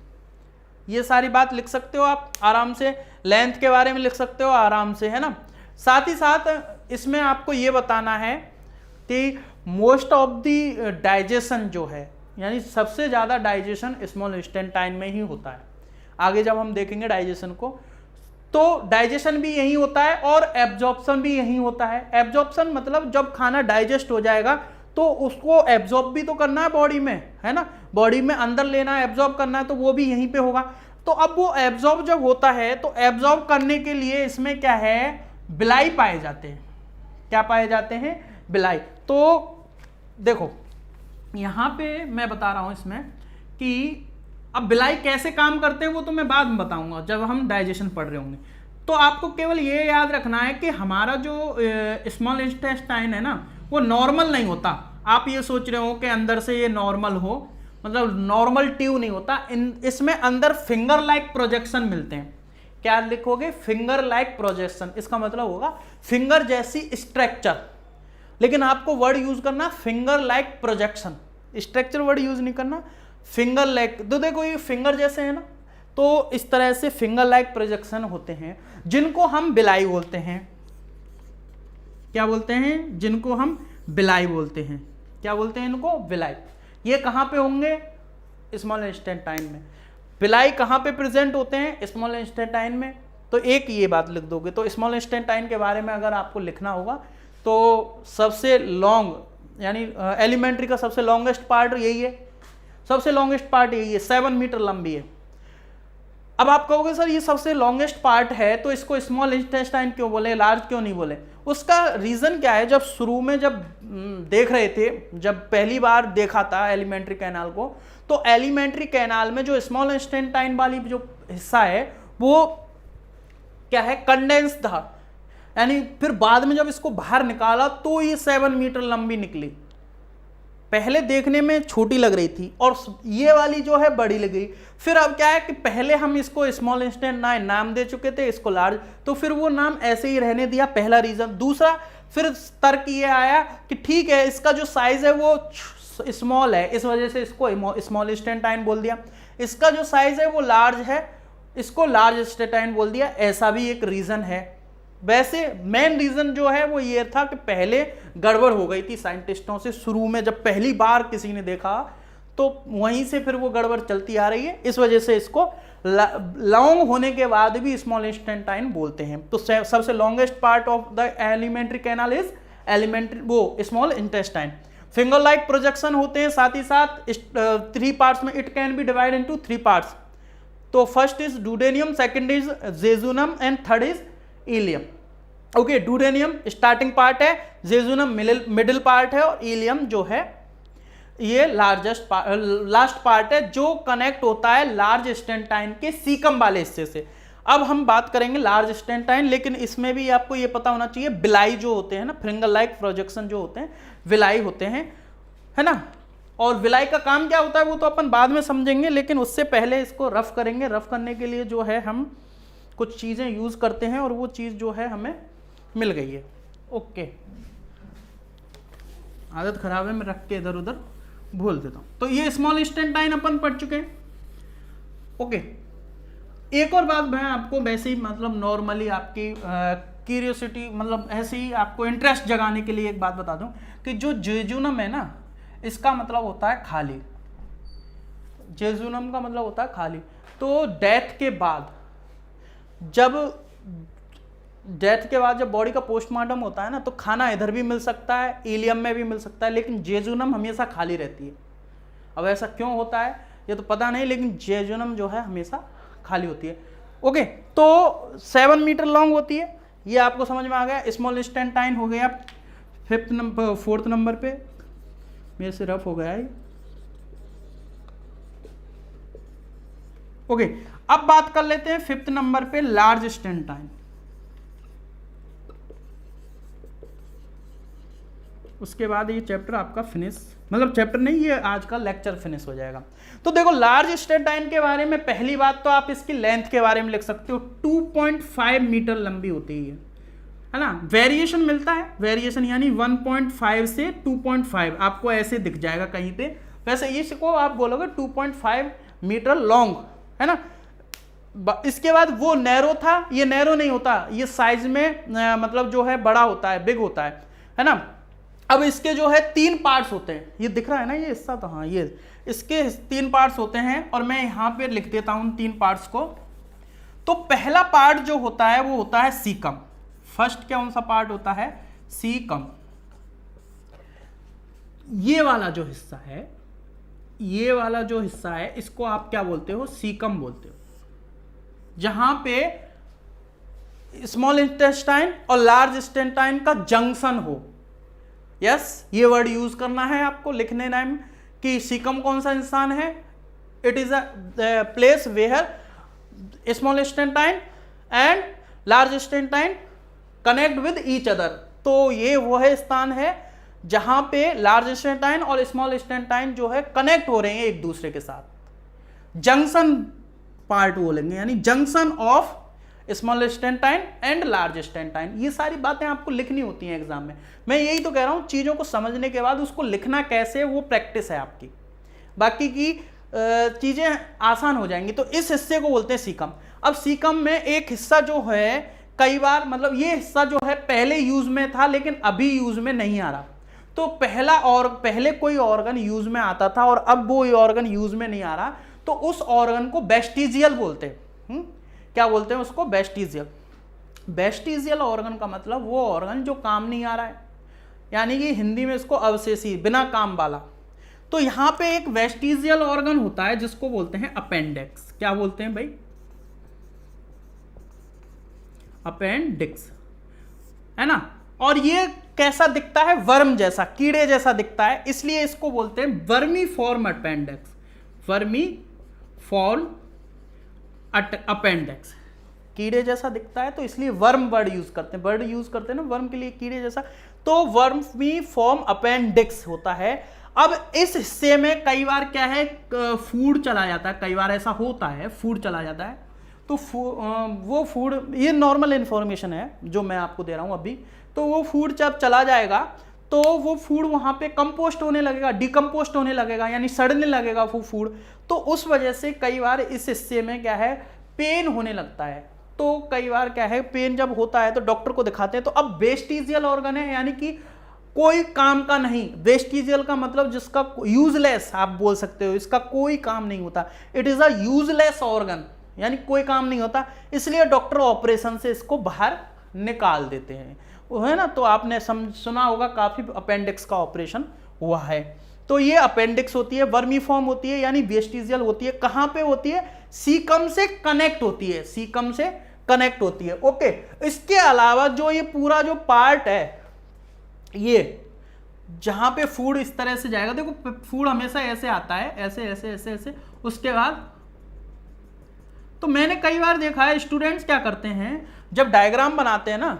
ये सारी बात लिख सकते हो आप आराम से। लेंथ के बारे में लिख सकते हो आराम से, है ना। साथ ही साथ इसमें आपको ये बताना है कि मोस्ट ऑफ द डाइजेशन जो है, यानी सबसे ज़्यादा डाइजेशन स्मॉल इंटेस्टाइन में ही होता है। आगे जब हम देखेंगे डाइजेशन को, तो डाइजेशन भी यही होता है और एब्जॉर्प्शन भी यही होता है। एब्जॉर्प्शन मतलब जब खाना डाइजेस्ट हो जाएगा तो उसको एब्जॉर्ब भी तो करना है बॉडी में, है ना। बॉडी में अंदर लेना है, एब्जॉर्ब करना है, तो वो भी यहीं पे होगा। तो अब वो एब्जॉर्ब जब होता है तो एब्जॉर्ब करने के लिए इसमें क्या है, बिलाई पाए जाते हैं। क्या पाए जाते हैं, बिलाई। तो देखो यहाँ पे मैं बता रहा हूँ इसमें कि अब बिलाई कैसे काम करते हैं वो तो मैं बाद में बताऊंगा जब हम डाइजेशन पढ़ रहे होंगे। तो आपको केवल ये याद रखना है कि हमारा जो स्मॉल इंटेस्टाइन है ना, वो नॉर्मल नहीं होता। आप ये सोच रहे हो कि अंदर से ये नॉर्मल हो, मतलब नॉर्मल ट्यूब नहीं होता। इसमें अंदर फिंगर लाइक प्रोजेक्शन मिलते हैं। क्या लिखोगे, फिंगर लाइक प्रोजेक्शन। इसका मतलब होगा फिंगर जैसी स्ट्रक्चर, लेकिन आपको वर्ड यूज करना finger like projection. Structure word use नहीं करना, फिंगर लाइक। तो देखो ये फिंगर जैसे है ना, तो इस तरह से फिंगर लाइक प्रोजेक्शन होते हैं, जिनको हम बिलाई बोलते हैं। क्या बोलते हैं, जिनको हम बिलाई बोलते हैं। क्या बोलते हैं इनको, बिलाई। ये कहाँ पे होंगे, स्मॉल इंटेस्टाइन में। बिलाई कहाँ पे प्रेजेंट होते हैं, स्मॉल इंटेस्टाइन में। तो एक ये बात लिख दोगे। तो स्मॉल इंटेस्टाइन के बारे में अगर आपको लिखना होगा तो सबसे लॉन्ग यानी एलिमेंट्री का सबसे लॉन्गेस्ट पार्ट यही है, सबसे लॉन्गेस्ट पार्ट यही है, 7 मीटर लंबी है। अब आप कहोगे सर ये सबसे लॉन्गेस्ट पार्ट है तो इसको स्मॉल इंटेस्टाइन क्यों बोले, लार्ज क्यों नहीं बोले। उसका रीजन क्या है, जब शुरू में जब देख रहे थे, जब पहली बार देखा था एलिमेंट्री कैनाल को, तो एलिमेंट्री कैनाल में जो स्मॉल इंटेस्टाइन वाली जो हिस्सा है वो क्या है, कंडेंस था। यानी फिर बाद में जब इसको बाहर निकाला तो ये 7 मीटर लंबी निकली। पहले देखने में छोटी लग रही थी और ये वाली जो है बड़ी लग गई। फिर अब क्या है कि पहले हम इसको स्मॉल इंटेस्टाइन नाम दे चुके थे, इसको लार्ज, तो फिर वो नाम ऐसे ही रहने दिया, पहला रीजन। दूसरा फिर तर्क ये आया कि ठीक है इसका जो साइज है वो स्मॉल है, इस वजह से इसको स्मॉल इंटेस्टाइन बोल दिया। इसका जो साइज है वो लार्ज है, इसको लार्ज इंटेस्टाइन बोल दिया। ऐसा भी एक रीजन है। वैसे मेन रीजन जो है वो ये था कि पहले गड़बड़ हो गई थी साइंटिस्टों से। शुरू में जब पहली बार किसी ने देखा तो वहीं से फिर वो गड़बड़ चलती आ रही है, इस वजह से इसको लॉन्ग होने के बाद भी स्मॉल इंटेस्टाइन बोलते हैं। तो सबसे longest part of the alimentary canal is alimentary वो small intestine. Finger like projection होते हैं, साथ ही साथ 3 पार्ट्स में, it can be divide into 3 parts. तो first is duodenum, second is jejunum and third is ileum. Okay, duodenum starting part है, jejunum middle part है और इलियम जो है ये लास्ट पार्ट है जो कनेक्ट होता है लार्ज स्टेंटाइन के सीकम वाले हिस्से से। अब हम बात करेंगे लार्ज स्टेंटाइन, लेकिन इसमें भी आपको ये पता होना चाहिए विलाई जो होते हैं ना, फिंगर लाइक प्रोजेक्शन जो होते हैं विलाई होते हैं, है ना। और विलाई का काम क्या होता है वो तो अपन बाद में समझेंगे, लेकिन उससे पहले इसको रफ करेंगे। रफ करने के लिए जो है हम कुछ चीज़ें यूज़ करते हैं और वो चीज़ जो है हमें मिल गई है। ओके, आदत खराब है मैं रख के इधर उधर भूल देता हूँ। तो ये स्मॉल स्टेंटाइन अपन पढ़ चुके हैं। ओके, एक और बात मैं आपको वैसे ही मतलब नॉर्मली आपकी क्यूरियोसिटी मतलब ऐसे ही आपको इंटरेस्ट जगाने के लिए एक बात बता दूं कि जो जेजुनम है ना, इसका मतलब होता है खाली। जेजुनम का मतलब होता है खाली। तो डेथ के बाद जब बॉडी का पोस्टमार्टम होता है ना, तो खाना इधर भी मिल सकता है, इलियम में भी मिल सकता है, लेकिन जेजुनम हमेशा खाली रहती है। अब ऐसा क्यों होता है ये तो पता नहीं, लेकिन जेजुनम जो है हमेशा खाली होती है। ओके, तो 7 मीटर लॉन्ग होती है, ये आपको समझ में आ गया। स्मॉल स्टेंटाइन हो गया 4th नंबर पे, मेरे से रफ हो गया है। ओके, अब बात कर लेते हैं 5th नंबर पे लार्ज स्टेंटाइन। उसके बाद ये चैप्टर आपका फिनिश, मतलब चैप्टर नहीं, ये आज का लेक्चर फिनिश हो जाएगा। तो देखो लार्ज स्टेंटाइन के बारे में पहली बात तो आप इसकी लेंथ के बारे में लिख सकते हो, 2.5 मीटर लंबी होती है ना। वेरिएशन मिलता है, वेरिएशन यानी 1.5 से 2.5 आपको ऐसे दिख जाएगा कहीं पे। वैसे इसको आप बोलोगे 2.5 मीटर लॉन्ग, है ना। इसके बाद वो नैरो था, ये नैरो नहीं होता, ये साइज में मतलब जो है बड़ा होता है, बिग होता है ना। अब इसके जो है 3 पार्ट्स होते हैं, ये दिख रहा है ना ये हिस्सा, तो हाँ ये इसके 3 पार्ट्स होते हैं और मैं यहाँ पे लिख देता हूँ 3 पार्ट्स को। तो पहला पार्ट जो होता है वो होता है सीकम। फर्स्ट कौन सा पार्ट होता है? सीकम। ये वाला जो हिस्सा है, ये वाला जो हिस्सा है इसको आप क्या बोलते हो? सीकम बोलते हो। जहां पे स्मॉल इंटेस्टाइन और लार्ज इंटेस्टाइन का जंक्शन हो। यस, ये वर्ड यूज करना है आपको लिखने टाइम कि सीकम कौन सा इंसान है। It is a place where small intestine and large intestine connect with each other. तो ये वह स्थान है जहां पे लार्ज इंटेस्टाइन और स्मॉल इंटेस्टाइन जो है कनेक्ट हो रहे हैं एक दूसरे के साथ। जंक्शन पार्ट बोलेंगे, यानी junction of small intestine and large intestine. ये सारी बातें आपको लिखनी होती हैं एग्जाम में। मैं यही तो कह रहा हूं, चीजों को समझने के बाद उसको लिखना कैसे, वो प्रैक्टिस है आपकी। बाकी की चीजें आसान हो जाएंगी। तो इस हिस्से को बोलते हैं सीकम। अब सीकम में एक हिस्सा जो है कई बार, मतलब ये हिस्सा जो है पहले यूज में था लेकिन अभी यूज में नहीं आ रहा। तो पहले कोई ऑर्गन यूज में आता था और अब वो ऑर्गन यूज में नहीं आ रहा, तो उस ऑर्गन को वेस्टिजियल बोलते हैं। क्या बोलते हैं उसको? वेस्टिजियल। वेस्टिजियल ऑर्गन का मतलब वो ऑर्गन जो काम नहीं आ रहा है, यानी कि हिंदी में इसको अवशेषी, बिना काम वाला। तो यहां पे एक वेस्टिजियल ऑर्गन होता है जिसको बोलते हैं अपेंडिक्स। क्या बोलते हैं भाई? अपेंडिक्स, है ना। और ये कैसा दिखता है? वर्म जैसा, कीड़े जैसा दिखता है, इसलिए इसको बोलते हैं वर्मीफॉर्म अपेंडिक्स। वर्मीफॉर्म अपेंडिक्स, कीड़े जैसा दिखता है तो इसलिए वर्म वर्ड यूज करते हैं। वर्ड यूज करते हैं ना वर्म के लिए, कीड़े जैसा। तो वर्मीफॉर्म अपेंडिक्स होता है। अब इस हिस्से में कई बार क्या है, फूड चला जाता है। कई बार ऐसा होता है फूड चला जाता है, तो वो फूड, ये नॉर्मल इंफॉर्मेशन है जो मैं आपको दे रहा हूं अभी। तो वो फूड जब चला जाएगा तो वो फूड वहां पे कंपोस्ट होने लगेगा, डिकम्पोस्ट होने लगेगा, यानी सड़ने लगेगा वो फूड। तो उस वजह से कई बार इस हिस्से में क्या है, पेन होने लगता है। तो कई बार क्या है, पेन जब होता है तो डॉक्टर को दिखाते हैं। तो अब वेस्टिजियल ऑर्गन है, यानी कि कोई काम का नहीं। वेस्टिजियल का मतलब जिसका यूजलेस आप बोल सकते हो, इसका कोई काम नहीं होता। It is a useless organ, यानी कोई काम नहीं होता, इसलिए डॉक्टर ऑपरेशन से इसको बाहर निकाल देते हैं, वो है ना। तो आपने सुना होगा काफी अपेंडिक्स का ऑपरेशन हुआ है। तो ये अपेंडिक्स होती है, वर्मीफॉर्म होती है यानी वेस्टिजियल होती है। कहां पे होती है? सीकम से कनेक्ट होती है, सीकम से कनेक्ट होती है। ओके, इसके अलावा जो ये पूरा जो पार्ट है, ये जहां पे फूड इस तरह से जाएगा, देखो फूड हमेशा ऐसे आता है, ऐसे ऐसे ऐसे ऐसे, उसके बाद तो मैंने कई बार देखा है स्टूडेंट्स क्या करते हैं, जब डायग्राम बनाते हैं ना,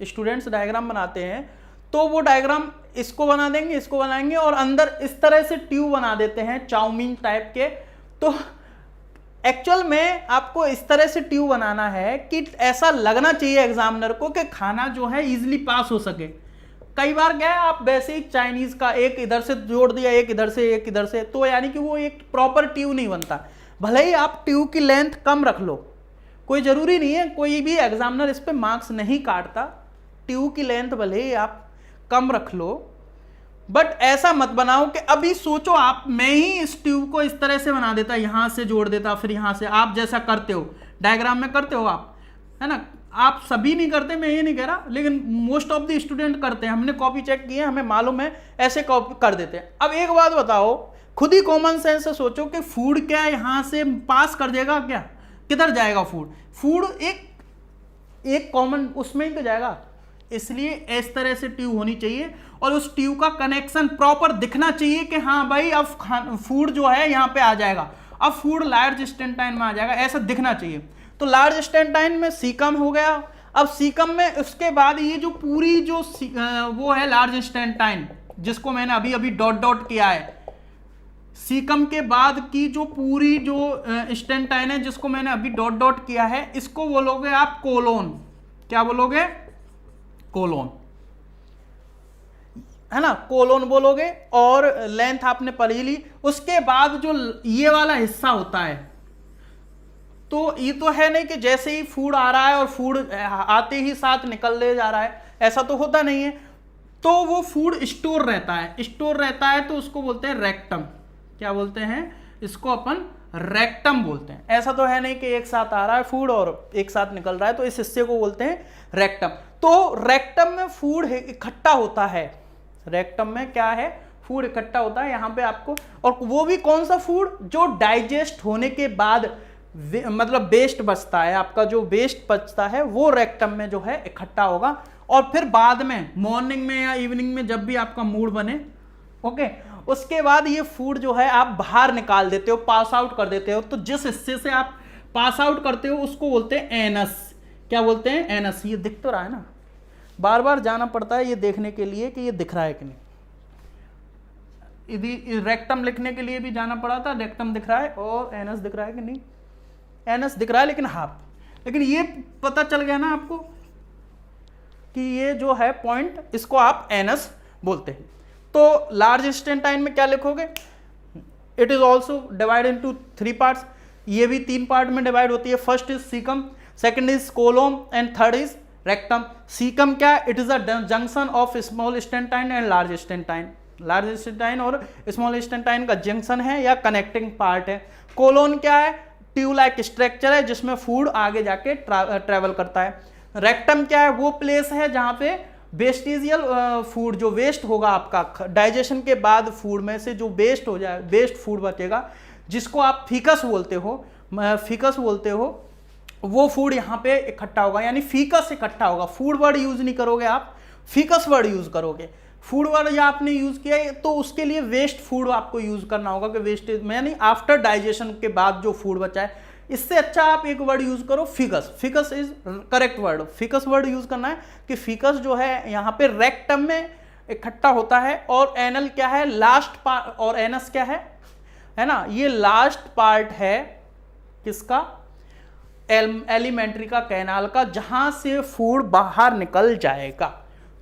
स्टूडेंट्स डायग्राम बनाते हैं तो वो डायग्राम इसको बना देंगे, इसको बनाएंगे और अंदर इस तरह से ट्यूब बना देते हैं चाउमीन टाइप के। तो एक्चुअल में आपको इस तरह से ट्यूब बनाना है कि ऐसा लगना चाहिए एग्जामिनर को कि खाना जो है इजीली पास हो सके। कई बार क्या है, आप वैसे ही चाइनीज का एक इधर से जोड़ दिया, एक इधर से, एक इधर से, तो यानी कि वो एक प्रॉपर ट्यूब नहीं बनता। भले ही आप ट्यूब की लेंथ कम रख लो, कोई जरूरी नहीं है, कोई भी एग्जामिनर इस पे मार्क्स नहीं काटता। ट्यूब की लेंथ भले ही आप कम रख लो, बट ऐसा मत बनाओ कि अभी सोचो आप, मैं ही इस ट्यूब को इस तरह से बना देता, यहां से जोड़ देता, फिर यहां से, आप जैसा करते हो डायग्राम में करते हो आप, है ना। आप सभी नहीं करते, मैं ये नहीं कह रहा, लेकिन मोस्ट ऑफ द स्टूडेंट करते हैं। हमने कॉपी चेक किए, हमें मालूम है, ऐसे कॉपी कर देते हैं। अब एक बात बताओ, खुद ही कॉमन सेंस से सोचो कि फूड क्या यहां से पास कर देगा क्या? किधर जाएगा फूड? फूड एक कॉमन उसमें ही तो जाएगा। इसलिए इस तरह से ट्यूब होनी चाहिए और उस ट्यूब का कनेक्शन प्रॉपर दिखना चाहिए कि हाँ भाई अब फूड जो है यहाँ पे आ जाएगा, अब फूड लार्ज स्टेंटाइन में आ जाएगा, ऐसा दिखना चाहिए। तो लार्ज स्टेंटाइन में सीकम हो गया। अब सीकम में उसके बाद ये जो पूरी जो वो है लार्ज स्टेंटाइन, जिसको मैंने अभी अभी डॉट डॉट किया है, सीकम के बाद की जो पूरी जो स्टेंटाइन है जिसको मैंने अभी डॉट डॉट किया है, इसको बोलोगे आप कोलोन। क्या बोलोगे? कोलोन, है ना, कोलोन बोलोगे। और लेंथ आपने पढ़ी ली। उसके बाद जो ये वाला हिस्सा होता है, तो ये तो है नहीं कि जैसे ही फूड आ रहा है और फूड आते ही साथ निकल ले जा रहा है, ऐसा तो होता नहीं है। तो वो फूड स्टोर रहता है, स्टोर रहता है, तो उसको बोलते हैं रेक्टम। क्या बोलते हैं इसको? अपन रेक्टम बोलते हैं। ऐसा तो है नहीं कि एक साथ आ रहा है फूड और एक साथ निकल रहा है, तो इस हिस्से को बोलते हैं रेक्टम। तो रेक्टम में फूड इकट्ठा होता है। रेक्टम में क्या है? फूड इकट्ठा होता है यहाँ पे आपको। और वो भी कौन सा फूड? जो डाइजेस्ट होने के बाद मतलब वेस्ट बचता है, आपका जो वेस्ट बचता है वो रेक्टम में जो है इकट्ठा होगा। और फिर बाद में मॉर्निंग में या इवनिंग में जब भी आपका मूड बने, ओके, उसके बाद ये फूड जो है आप बाहर निकाल देते हो, पास आउट कर देते हो। तो जिस हिस्से से आप पास आउट करते हो उसको बोलते हैं एनस। क्या बोलते हैं? एनस। ये दिख तो रहा है ना, बार बार जाना पड़ता है ये देखने के लिए कि ये दिख रहा है कि नहीं। यदि रेक्टम लिखने के लिए भी जाना पड़ा था, रेक्टम दिख रहा है और एनस दिख रहा है कि नहीं? एनस दिख रहा है लेकिन हाफ। लेकिन ये पता चल गया ना आपको कि ये जो है पॉइंट, इसको आप एनस बोलते हैं। तो लार्ज स्टेंटाइन में क्या लिखोगे? It is also divide into 3 parts. ये भी 3 पार्ट में डिवाइड होती है। First is caecum, second is colon and third is rectum. Caecum क्या? It is a junction of small intestine and large intestine. Large intestine और small स्टेंटाइन का junction है या कनेक्टिंग पार्ट है। कोलोन क्या है? ट्यूब लाइक स्ट्रक्चर है जिसमें फूड आगे जाके ट्रेवल करता है। रेक्टम क्या है? वो प्लेस है जहां पे वेस्टिजियल फूड, जो वेस्ट होगा आपका डाइजेशन के बाद फूड में से जो वेस्ट हो जाए, वेस्ट फूड बचेगा, जिसको आप फीकस बोलते हो, फीकस बोलते हो, वो फूड यहाँ पे इकट्ठा होगा, यानी फीकस इकट्ठा होगा। फूड वर्ड यूज नहीं करोगे आप, फीकस वर्ड यूज करोगे। फूड वर्ड या आपने यूज किया है तो उसके लिए वेस्ट फूड आपको यूज करना होगा कि वेस्टेज में, यानी आफ्टर डाइजेशन के बाद जो फूड बचा है। इससे अच्छा आप एक वर्ड यूज करो faeces. Faeces is correct word. Faeces word use करना है कि फीकस जो है यहाँ पे रेक्टम में इकट्ठा होता है। और एनल क्या है? Last part. और एनस क्या है ना, ये लास्ट पार्ट है किसका? एलिमेंट्री का, कैनाल का, जहां से फूड बाहर निकल जाएगा।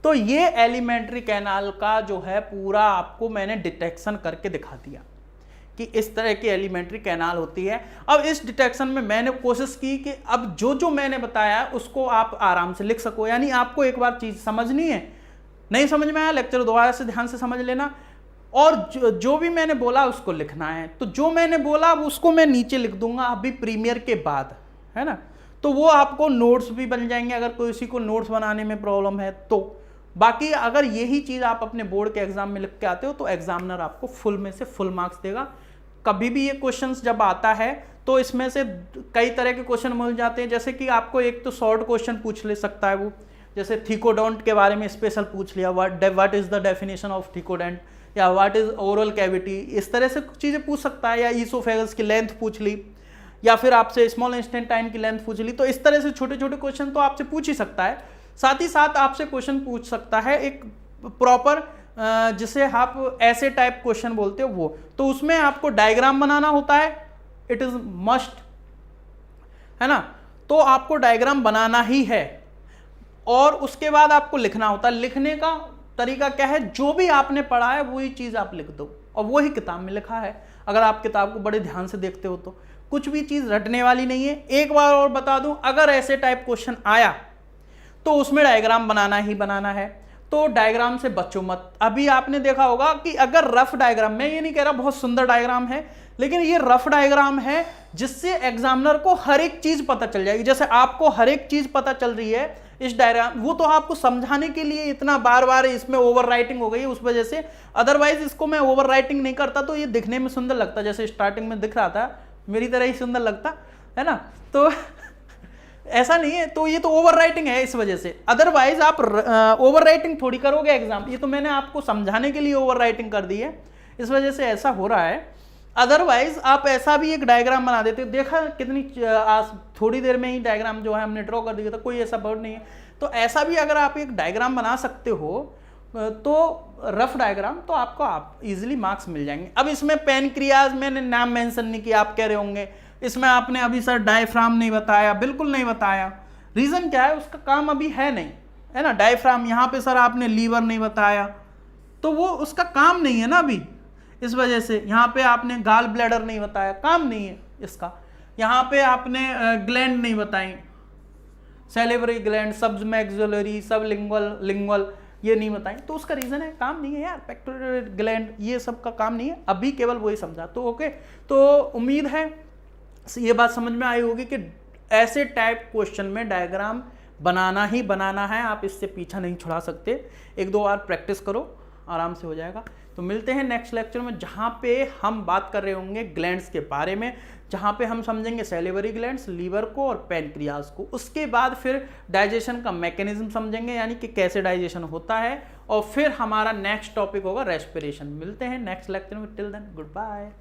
तो ये एलिमेंट्री कैनाल का जो है पूरा आपको मैंने डिटेक्शन करके दिखा दिया कि इस तरह की एलिमेंट्री कैनाल होती है। अब इस डिटेक्शन में मैंने कोशिश की कि अब जो जो मैंने बताया उसको आप आराम से लिख सको। यानी आपको एक बार चीज समझनी है, नहीं समझ में आया लेक्चर दोबारा से ध्यान से समझ लेना, और जो भी मैंने बोला उसको लिखना है। तो जो मैंने बोला उसको मैं नीचे लिख दूंगा अभी प्रीमियर के बाद, है ना। तो वो आपको नोट्स भी बन जाएंगे, अगर किसी को नोट्स बनाने में प्रॉब्लम है तो बाकी अगर यही चीज़ आप अपने बोर्ड के एग्जाम में लिख के आते हो तो एग्जामिनर आपको फुल में से फुल मार्क्स देगा। कभी भी ये क्वेश्चंस जब आता है तो इसमें से कई तरह के क्वेश्चन मिल जाते हैं, जैसे कि आपको एक तो शॉर्ट क्वेश्चन पूछ ले सकता है वो, जैसे थीकोडोंट के बारे में स्पेशल पूछ लिया, what is the definition of thecodont, या व्हाट इज ओरल कैविटी, इस तरह से चीज़ें पूछ सकता है, या ईसोफेगस की लेंथ पूछ ली, या फिर आपसे स्मॉल इंस्टेंटाइन की लेंथ पूछ ली। तो इस तरह से छोटे छोटे क्वेश्चन तो आपसे पूछ ही सकता है। साथ ही साथ आपसे क्वेश्चन पूछ सकता है एक प्रॉपर जिसे आप ऐसे टाइप क्वेश्चन बोलते हो वो, तो उसमें आपको डायग्राम बनाना होता है, इट इज मस्ट, है ना। तो आपको डायग्राम बनाना ही है और उसके बाद आपको लिखना होता है। लिखने का तरीका क्या है, जो भी आपने पढ़ा है वही चीज आप लिख दो और वही किताब में लिखा है। अगर आप किताब को बड़े ध्यान से देखते हो तो कुछ भी चीज रटने वाली नहीं है। एक बार और बता दूं, अगर ऐसे टाइप क्वेश्चन आया तो उसमें डायग्राम बनाना ही बनाना है, तो डायग्राम से बचो मत। अभी आपने देखा होगा कि अगर रफ डायग्राम, मैं ये नहीं कह रहा बहुत सुंदर डायग्राम है, लेकिन ये रफ डायग्राम है जिससे एग्जामिनर को हर एक चीज पता चल जाएगी। जैसे आपको हर एक चीज पता चल रही है इस डायग्राम, वो तो आपको समझाने के लिए इतना बार बार इसमें ओवर राइटिंग हो गई उस वजह से, अदरवाइज इसको मैं ओवर राइटिंग नहीं करता तो ये दिखने में सुंदर लगता, जैसे स्टार्टिंग में दिख रहा था मेरी तरह ही सुंदर लगता है ना। तो ऐसा नहीं है, तो ये तो ओवर राइटिंग है इस वजह से, अदरवाइज आप ओवर राइटिंग थोड़ी करोगे एग्जाम, ये तो मैंने आपको समझाने के लिए ओवर राइटिंग कर दी है, इस वजह से ऐसा हो रहा है। अदरवाइज आप ऐसा भी एक डायग्राम बना देते हो, देखा कितनी आज थोड़ी देर में ही डायग्राम जो है हमने ड्रॉ कर दिया था, कोई ऐसा वर्ड नहीं है। तो ऐसा भी अगर आप एक डायग्राम बना सकते हो तो रफ डायग्राम, तो आपको आप इजीली मार्क्स मिल जाएंगे। अब इसमें पैनक्रियाज मैंने नाम मेंशन नहीं किया, आप कह रहे होंगे इसमें आपने अभी सर डायफ्राम नहीं बताया, बिल्कुल नहीं बताया। रीजन क्या है, उसका काम अभी है नहीं, है ना। डायफ्राम यहाँ पे सर आपने लीवर नहीं बताया, तो वो उसका काम नहीं है ना अभी, इस वजह से यहाँ पे आपने गाल ब्लैडर नहीं बताया, काम नहीं है इसका। यहाँ पे आपने ग्लैंड नहीं बताई, सैलिवरी ग्लैंड, सबमैक्सिलरी, सबलिंगुअल ये नहीं बताई, तो उसका रीजन है काम नहीं है यार। पेक्टोरल ग्लैंड ये सब का काम नहीं है, अभी केवल वही समझा। तो ओके, तो उम्मीद है ये बात समझ में आई होगी कि ऐसे टाइप क्वेश्चन में डायग्राम बनाना ही बनाना है, आप इससे पीछा नहीं छुड़ा सकते। एक दो बार प्रैक्टिस करो, आराम से हो जाएगा। तो मिलते हैं नेक्स्ट लेक्चर में, जहाँ पे हम बात कर रहे होंगे ग्लैंड्स के बारे में, जहाँ पे हम समझेंगे सैलिवरी ग्लैंड्स, लीवर को और पैनक्रियाज को। उसके बाद फिर डाइजेशन का मैकेनिज्म समझेंगे, यानी कि कैसे डाइजेशन होता है, और फिर हमारा नेक्स्ट टॉपिक होगा रेस्पिरेशन। मिलते हैं नेक्स्ट लेक्चर में, टिल देन गुड बाय।